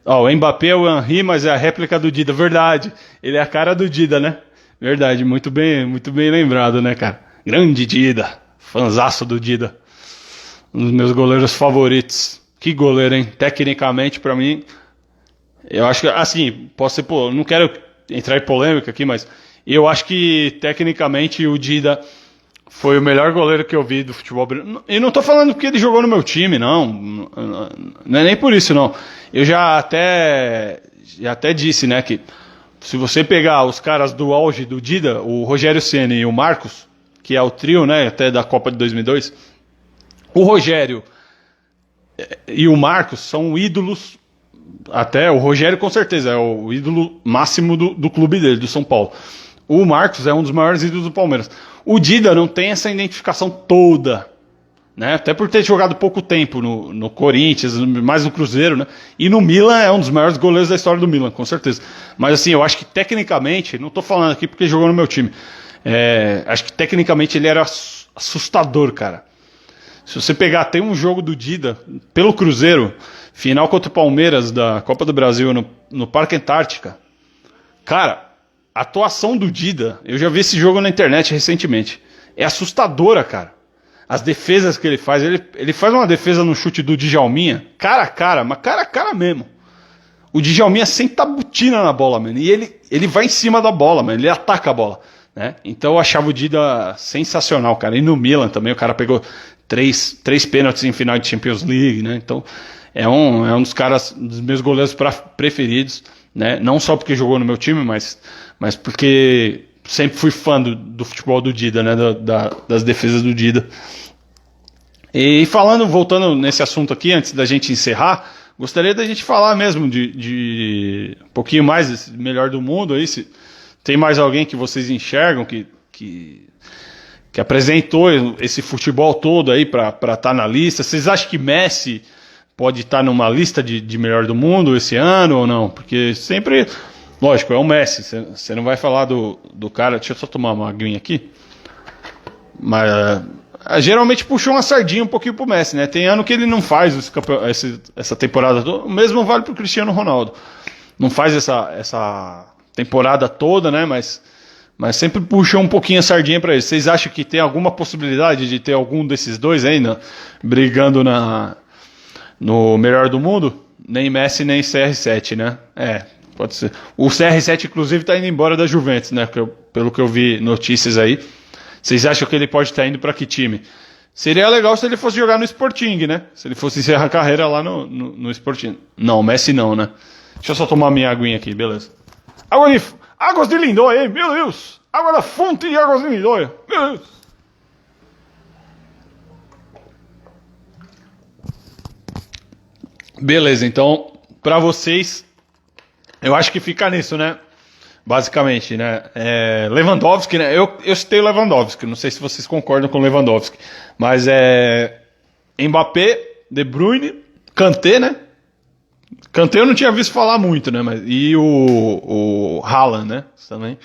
O Mbappé é o Henry, mas é a réplica do Dida. Verdade, ele é a cara do Dida, né? Verdade, muito bem lembrado, né, cara? Grande Dida, fanzaço do Dida. Um dos meus goleiros favoritos. Que goleiro, hein? Tecnicamente, pra mim, eu acho que, assim, não quero entrar em polêmica aqui, mas eu acho que, tecnicamente, o Dida foi o melhor goleiro que eu vi do futebol brasileiro. E não tô falando porque ele jogou no meu time, não. Não é nem por isso, não. Eu já até disse, né, que se você pegar os caras do auge do Dida, o Rogério Ceni e o Marcos, que é o trio, né, até da Copa de 2002, o Rogério e o Marcos são ídolos, até o Rogério com certeza é o ídolo máximo do clube dele, do São Paulo. O Marcos é um dos maiores ídolos do Palmeiras. O Dida não tem essa identificação toda, né? Até por ter jogado pouco tempo no Corinthians, mais no Cruzeiro, né? E no Milan é um dos maiores goleiros da história do Milan, com certeza. Mas assim, eu acho que tecnicamente, não estou falando aqui porque jogou no meu time, acho que tecnicamente ele era assustador, cara. Se você pegar, tem um jogo do Dida pelo Cruzeiro, final contra o Palmeiras da Copa do Brasil no Parque Antártica. Cara, a atuação do Dida, eu já vi esse jogo na internet recentemente, é assustadora, cara. As defesas que ele faz, ele faz uma defesa no chute do Djalminha, cara a cara, mas cara a cara mesmo. O Djalminha senta a botina na bola, mano, e ele vai em cima da bola, mano, ele ataca a bola, né? Então eu achava o Dida sensacional, cara. E no Milan também, o cara pegou três pênaltis em final de Champions League, né? Então é um dos caras, dos meus goleiros preferidos, né? Não só porque jogou no meu time, mas porque sempre fui fã do futebol do Dida, né? Das defesas do Dida. E voltando nesse assunto aqui, antes da gente encerrar, gostaria da gente falar mesmo de um pouquinho mais desse melhor do mundo aí, Tem mais alguém que vocês enxergam que apresentou esse futebol todo aí para estar na lista? Vocês acham que Messi pode estar numa lista de melhor do mundo esse ano ou não? Porque sempre, lógico, é o Messi. Você não vai falar do cara. Deixa eu só tomar uma aguinha aqui. Mas geralmente puxou uma sardinha um pouquinho pro Messi, né? Tem ano que ele não faz essa temporada toda. O mesmo vale pro Cristiano Ronaldo. Não faz essa temporada toda, né? Mas sempre puxou um pouquinho a sardinha para ele. Vocês acham que tem alguma possibilidade de ter algum desses dois ainda brigando no melhor do mundo? Nem Messi, nem CR7, né? Pode ser. O CR7, inclusive, tá indo embora da Juventus, né? Pelo que eu vi notícias aí. Vocês acham que ele pode estar indo para que time? Seria legal se ele fosse jogar no Sporting, né? Se ele fosse encerrar a carreira lá no Sporting. Não, Messi não, né? Deixa eu só tomar minha aguinha aqui, beleza. Águas de Lindóia, hein? Meu Deus! Água da fonte de Águas de Lindóia. Meu Deus! Beleza, então, pra vocês, eu acho que fica nisso, né? Basicamente, né? Lewandowski, né? Eu citei o Lewandowski, não sei se vocês concordam com o Lewandowski, mas Mbappé, De Bruyne, Kanté, né? Kanté eu não tinha visto falar muito, né? E o Haaland, né? Também.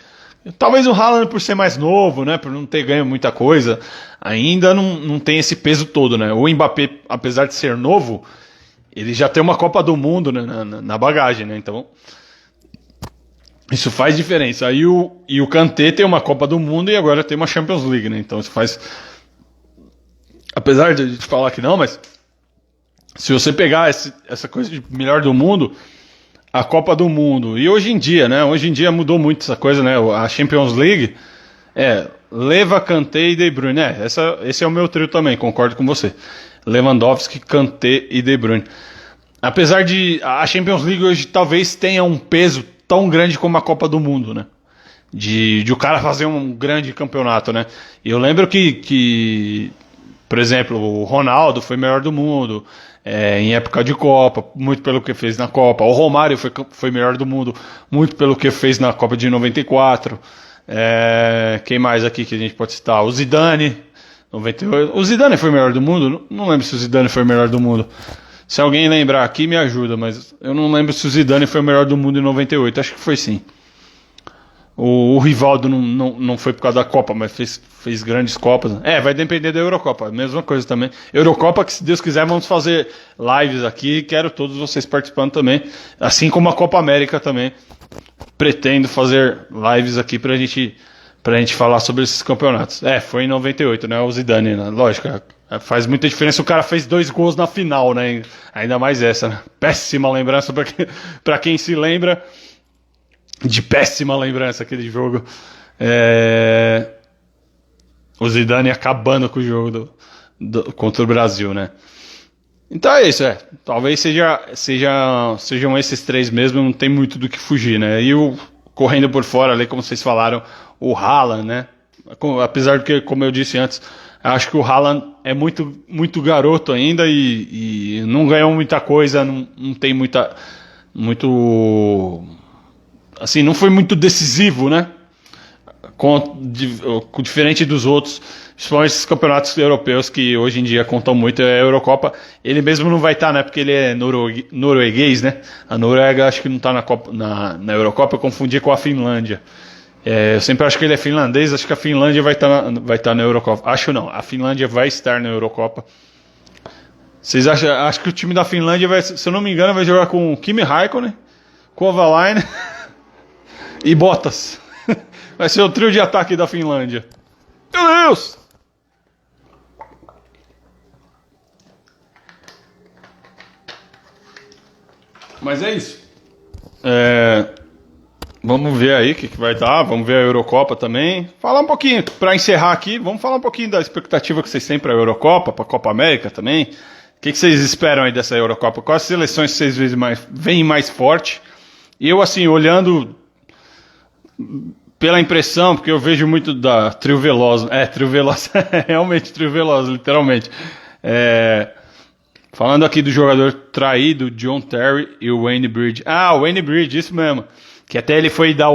Talvez o Haaland, por ser mais novo, né? Por não ter ganho muita coisa, ainda não tem esse peso todo, né? O Mbappé, apesar de ser novo, ele já tem uma Copa do Mundo, né, na bagagem, né? Então, isso faz diferença. E o Kanté tem uma Copa do Mundo e agora tem uma Champions League, né? Então isso faz... Apesar de falar que não, mas... Se você pegar essa coisa de melhor do mundo, a Copa do Mundo, e hoje em dia, né? Hoje em dia mudou muito essa coisa, né? A Champions League Leva, Kanté e De Bruyne. Esse é o meu trio também, concordo com você. Lewandowski, Kanté e De Bruyne. Apesar de a Champions League hoje talvez tenha um peso tão grande como a Copa do Mundo, né? De o cara fazer um grande campeonato, né? E eu lembro que, por exemplo, o Ronaldo foi melhor do mundo em época de Copa, muito pelo que fez na Copa. O Romário foi melhor do mundo, muito pelo que fez na Copa de 94. Quem mais aqui que a gente pode citar? O Zidane, 98. O Zidane foi melhor do mundo? Não lembro se o Zidane foi melhor do mundo. Se alguém lembrar aqui, me ajuda, mas eu não lembro se o Zidane foi o melhor do mundo em 98. Acho que foi sim. O Rivaldo não foi por causa da Copa, mas fez grandes Copas. Vai depender da Eurocopa. Mesma coisa também. Eurocopa, que se Deus quiser, vamos fazer lives aqui. Quero todos vocês participando também. Assim como a Copa América também. Pretendo fazer lives aqui pra gente falar sobre esses campeonatos. Foi em 98, né? O Zidane, né? Lógico, faz muita diferença. O cara fez 2 gols na final, né? Ainda mais essa, né? Péssima lembrança pra quem se lembra. De péssima lembrança aquele jogo. O Zidane acabando com o jogo contra o Brasil, né? Então é isso, talvez sejam esses 3 mesmo, não tem muito do que fugir, né? E correndo por fora ali, como vocês falaram, o Haaland, né? Apesar de que, como eu disse antes, acho que o Haaland é muito, muito garoto ainda e não ganhou muita coisa, não tem assim, não foi muito decisivo, né? Diferente dos outros, principalmente esses campeonatos europeus que hoje em dia contam muito, a Eurocopa. Ele mesmo não vai estar, né? Porque ele é norueguês, né? A Noruega acho que não está na Eurocopa, eu confundi com a Finlândia. Eu sempre acho que ele é finlandês, acho que a Finlândia vai estar na Eurocopa. Acho não, a Finlândia vai estar na Eurocopa. Vocês acham? Acho que o time da Finlândia se eu não me engano, vai jogar com Kimi Räikkönen, Kovalainen e Bottas. Vai ser o trio de ataque da Finlândia. Meu Deus! Mas é isso. Vamos ver aí o que vai dar. Vamos ver a Eurocopa também. Falar um pouquinho, para encerrar aqui, vamos falar um pouquinho da expectativa que vocês têm para a Eurocopa, para a Copa América também. O que vocês esperam aí dessa Eurocopa? Quais seleções vocês veem mais forte? E eu, assim, olhando pela impressão, porque eu vejo muito da Trio Veloz. Trio Veloz, realmente Trio Veloz, literalmente. Falando aqui do jogador traído, John Terry e o Wayne Bridge. O Wayne Bridge, isso mesmo. Que até ele foi dar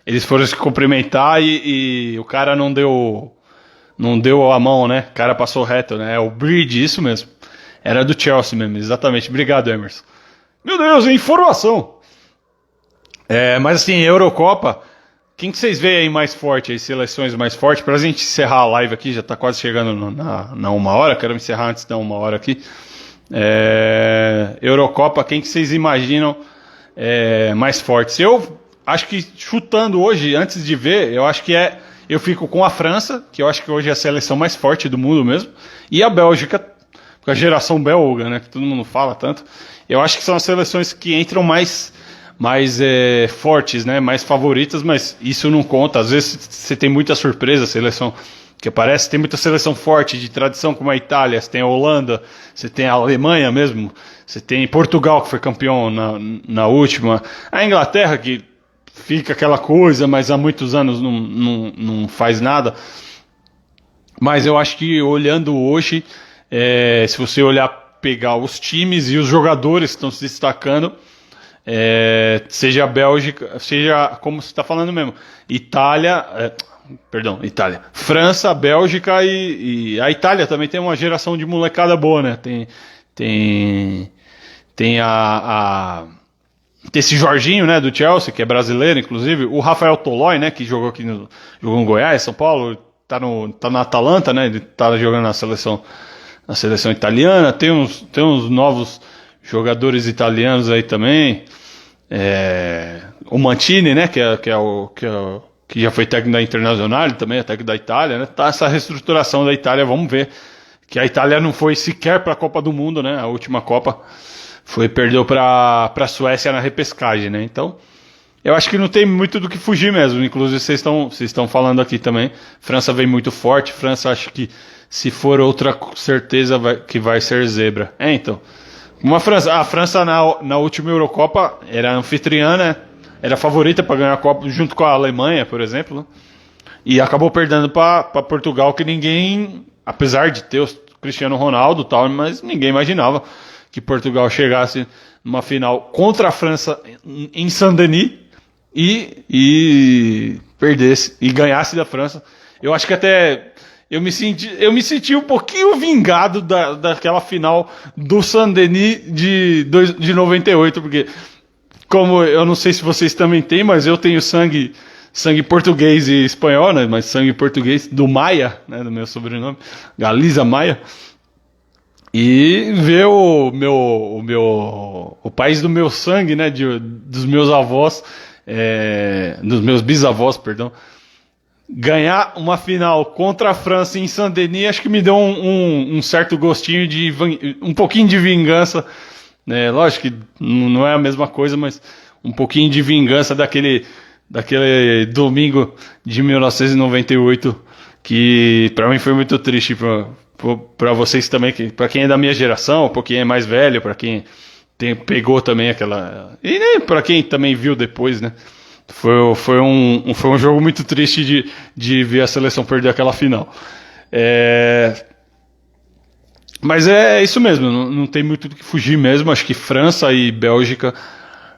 Eles foram se cumprimentar e o cara não deu a mão, né? O cara passou reto, né? É o Bridge, isso mesmo. Era do Chelsea mesmo, exatamente. Obrigado, Emerson. Meu Deus, informação! Mas assim, Eurocopa, quem que vocês veem aí mais forte, aí, seleções mais fortes? Pra gente encerrar a live aqui, já tá quase chegando na 1 hora, quero encerrar antes da 1 hora aqui. Eurocopa, quem que vocês imaginam mais fortes? Eu acho que chutando hoje, antes de ver, eu acho que eu fico com a França, que eu acho que hoje é a seleção mais forte do mundo mesmo, e a Bélgica, com a geração belga, né, que todo mundo fala tanto. Eu acho que são as seleções que entram mais fortes, né, mais favoritas, mas isso não conta. Às vezes você tem muita surpresa, seleção que aparece, tem muita seleção forte de tradição como a Itália, você tem a Holanda, você tem a Alemanha mesmo, você tem Portugal que foi campeão na última, a Inglaterra que fica aquela coisa, mas há muitos anos não faz nada. Mas eu acho que olhando hoje, se você olhar, pegar os times e os jogadores que estão se destacando, seja a Bélgica, seja como você está falando mesmo, Itália, França, Bélgica e a Itália também tem uma geração de molecada boa, né? Tem esse Jorginho, né, do Chelsea, que é brasileiro, inclusive, o Rafael Tolói, né, que jogou em Goiás, São Paulo, tá na Atalanta, né, ele tá jogando na seleção italiana, tem uns novos jogadores italianos aí também, o Mantini, né, que já foi técnico da Internazionale, também é técnico da Itália, né, tá essa reestruturação da Itália, vamos ver, que a Itália não foi sequer para a Copa do Mundo, né, a última Copa, perdeu para a Suécia na repescagem, né? Então, eu acho que não tem muito do que fugir mesmo. Inclusive, vocês estão falando aqui também. França vem muito forte. França, acho que se for outra certeza que vai ser zebra. Então, a França na última Eurocopa era anfitriã, né? Era favorita para ganhar a Copa junto com a Alemanha, por exemplo. Né? E acabou perdendo para Portugal, que ninguém, apesar de ter o Cristiano Ronaldo e tal, mas ninguém imaginava que Portugal chegasse numa final contra a França em Saint-Denis e perdesse e ganhasse da França. Eu acho que até eu me senti um pouquinho vingado daquela final do Saint-Denis de 98, porque como eu não sei se vocês também têm, mas eu tenho sangue português e espanhol, né? Mas sangue português do Maia, né? Do meu sobrenome, Galiza Maia. E ver o país do meu sangue, né, dos meus avós, dos meus bisavós, perdão, ganhar uma final contra a França em Saint-Denis, acho que me deu um certo gostinho um pouquinho de vingança, né, lógico que não é a mesma coisa, mas um pouquinho de vingança daquele domingo de 1998, que para mim foi muito triste, para vocês também, para quem é da minha geração, para quem é mais velho, para quem pegou também aquela, e né, para quem também viu depois, né? Foi um jogo muito triste de ver a seleção perder aquela final. Mas é isso mesmo, não tem muito do que fugir mesmo. Acho que França e Bélgica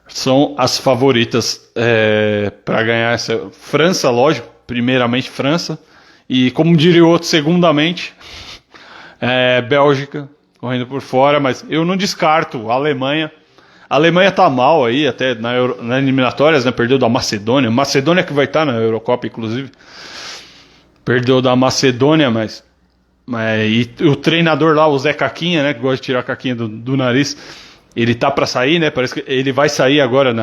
são as favoritas para ganhar essa. França, lógico, primeiramente França, e como diria o outro, segundamente. Bélgica correndo por fora, mas eu não descarto a Alemanha. A Alemanha tá mal aí, até nas eliminatórias, né? Perdeu da Macedônia. Macedônia que vai estar na Eurocopa, inclusive. Perdeu da Macedônia, mas e o treinador lá, o Zé Caquinha, né? Que gosta de tirar a caquinha do nariz, ele tá para sair, né? Parece que ele vai sair agora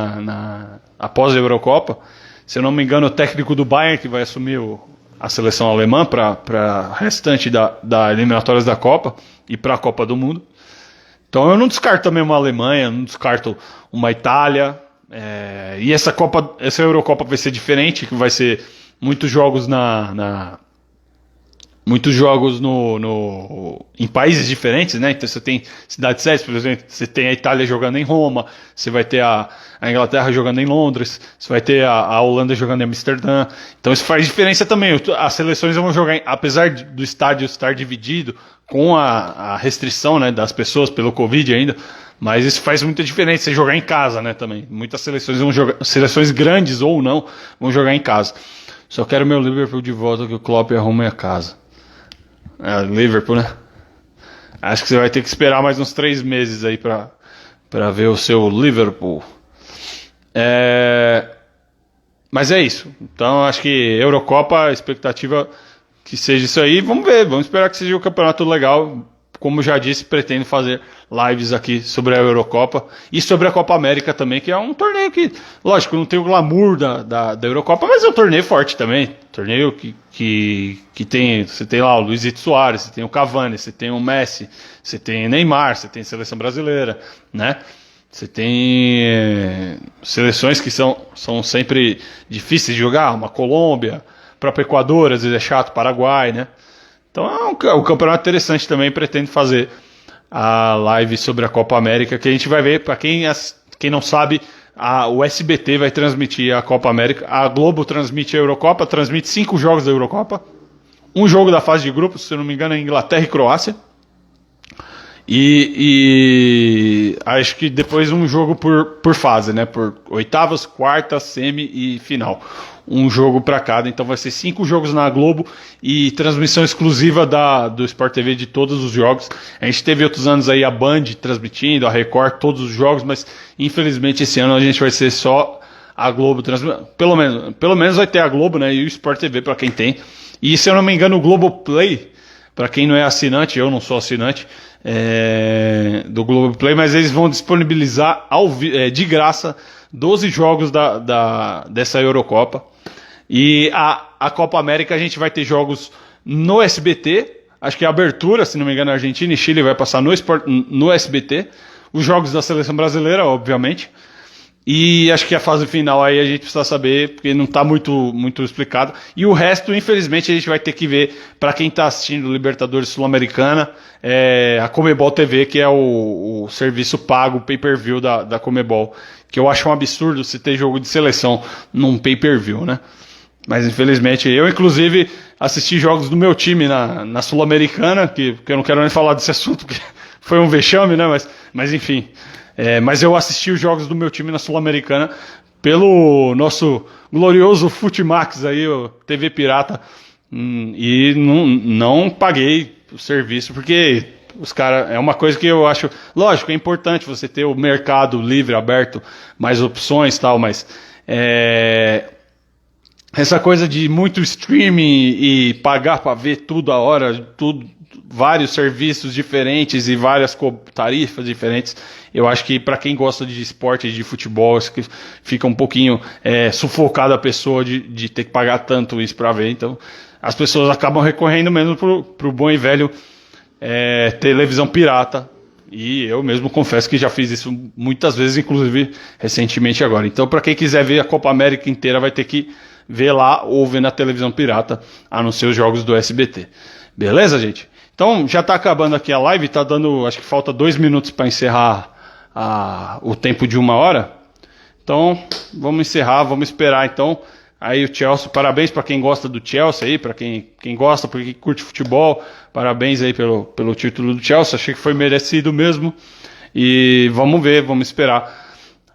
após a Eurocopa. Se eu não me engano, o técnico do Bayern que vai assumir a seleção alemã para restante da eliminatórias da Copa e para a Copa do Mundo. Então eu não descarto também uma Alemanha, não descarto uma Itália. E essa Eurocopa vai ser diferente, que vai ser muitos jogos muitos jogos em países diferentes, né? Então você tem cidades sérias, por exemplo, você tem a Itália jogando em Roma, você vai ter a Inglaterra jogando em Londres, você vai ter a Holanda jogando em Amsterdã. Então isso faz diferença também. As seleções vão jogar, apesar do estádio estar dividido, com a restrição, né, das pessoas pelo Covid ainda, Mas isso faz muita diferença, você jogar em casa, né, também. Muitas seleções vão jogar, seleções grandes ou não, vão jogar em casa. Só quero meu Liverpool de volta, que o Klopp arrume a casa. Liverpool, né? Acho que você vai ter que esperar mais uns 3 meses aí pra ver o seu Liverpool. Mas é isso. Então acho que Eurocopa, a expectativa que seja isso aí. Vamos ver, vamos esperar que seja um campeonato legal. Como já disse, pretendo fazer lives aqui sobre a Eurocopa e sobre a Copa América também, que é um torneio que, lógico, não tem o glamour da Eurocopa, mas é um torneio forte também. Torneio que tem, você tem lá o Luizito Soares, você tem o Cavani, você tem o Messi, você tem o Neymar, você tem a seleção brasileira, né? Você tem seleções que são sempre difíceis de jogar, uma Colômbia, próprio Equador, às vezes é chato, Paraguai, né? Então é um campeonato interessante também, pretendo fazer a live sobre a Copa América, que a gente vai ver, para quem não sabe, o SBT vai transmitir a Copa América, a Globo transmite a Eurocopa, transmite 5 jogos da Eurocopa, um jogo da fase de grupos, se eu não me engano é Inglaterra e Croácia, e acho que depois um jogo por fase, né? Por oitavas, quartas, semi e final. Um jogo para cada, então vai ser 5 jogos na Globo e transmissão exclusiva do Sport TV de todos os jogos. A gente teve outros anos aí a Band transmitindo, a Record, todos os jogos, mas infelizmente esse ano a gente vai ser só a Globo transmitindo. Pelo menos vai ter a Globo, né? E o Sport TV para quem tem. E se eu não me engano o Globoplay, para quem não é assinante, eu não sou assinante do Globoplay, mas eles vão disponibilizar de graça 12 jogos dessa Eurocopa. E a Copa América a gente vai ter jogos no SBT, acho que a abertura, se não me engano, Argentina e Chile vai passar no SBT, os jogos da seleção brasileira, obviamente. E acho que a fase final aí a gente precisa saber, porque não está muito explicado. E o resto, infelizmente, a gente vai ter que ver, para quem está assistindo Libertadores Sul-Americana, a Comebol TV, que é o serviço pago, pay-per-view da Comebol. Que eu acho um absurdo se ter jogo de seleção num pay-per-view, né? Mas infelizmente, eu inclusive assisti jogos do meu time na Sul-Americana, que eu não quero nem falar desse assunto, porque foi um vexame, né? Mas enfim... mas eu assisti os jogos do meu time na Sul-Americana pelo nosso glorioso Futimax aí, o TV Pirata, e não paguei o serviço, porque os caras, é uma coisa que eu acho, lógico, é importante você ter o mercado livre, aberto, mais opções e tal, mas essa coisa de muito streaming e pagar para ver tudo a hora, vários serviços diferentes e várias tarifas diferentes, eu acho que para quem gosta de esporte, de futebol, acho que fica um pouquinho sufocada a pessoa de ter que pagar tanto isso para ver. Então as pessoas acabam recorrendo mesmo pro bom e velho televisão pirata, e eu mesmo confesso que já fiz isso muitas vezes, inclusive recentemente agora. Então para quem quiser ver a Copa América inteira vai ter que ver lá ou ver na televisão pirata, a não ser os jogos do SBT. Beleza, gente? Então já está acabando aqui a live, está dando, acho que falta 2 minutos para encerrar o tempo de 1 hora. Então vamos encerrar, vamos esperar então. Aí o Chelsea, parabéns para quem gosta do Chelsea aí, para quem gosta, para quem curte futebol, parabéns aí pelo título do Chelsea, achei que foi merecido mesmo. E vamos ver, vamos esperar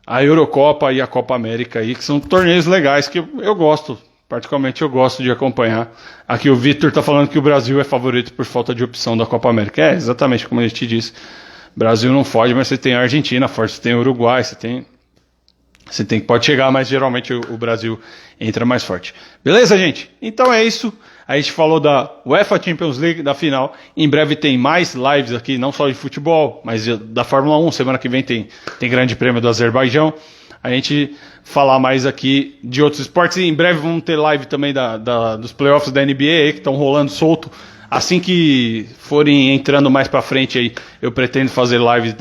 a Eurocopa e a Copa América aí, que são torneios legais que eu gosto. Particularmente eu gosto de acompanhar. Aqui o Vitor está falando que o Brasil é favorito por falta de opção da Copa América. É, exatamente como a gente disse. Brasil não foge, mas você tem a Argentina forte, você tem o Uruguai, pode chegar, mas geralmente o Brasil entra mais forte. Beleza, gente? Então é isso. A gente falou da UEFA Champions League, da final. Em breve tem mais lives aqui, não só de futebol, mas da Fórmula 1. Semana que vem tem Grande Prêmio do Azerbaijão. A gente falar mais aqui de outros esportes. E em breve vamos ter live também dos playoffs da NBA, que estão rolando solto. Assim que forem entrando mais pra frente aí, eu pretendo fazer lives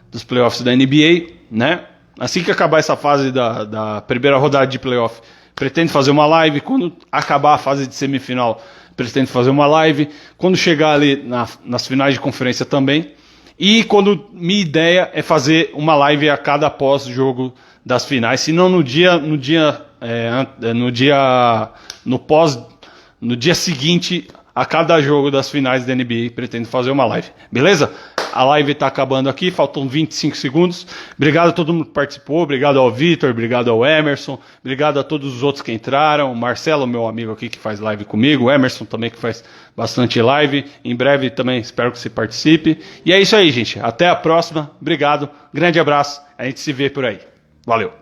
dos playoffs da NBA, né? Assim que acabar essa fase da primeira rodada de playoff, pretendo fazer uma live. Quando acabar a fase de semifinal, pretendo fazer uma live. Quando chegar ali nas finais de conferência também. E quando minha ideia é fazer uma live a cada pós-jogo das finais, se não no dia seguinte a cada jogo das finais da NBA, pretendo fazer uma live. Beleza? A live está acabando aqui, faltam 25 segundos. Obrigado a todo mundo que participou, obrigado ao Vitor, obrigado ao Emerson, obrigado a todos os outros que entraram, o Marcelo, meu amigo aqui que faz live comigo, o Emerson também que faz bastante live. Em breve também espero que você participe. E é isso aí, gente. Até a próxima. Obrigado. Grande abraço. A gente se vê por aí. Valeu.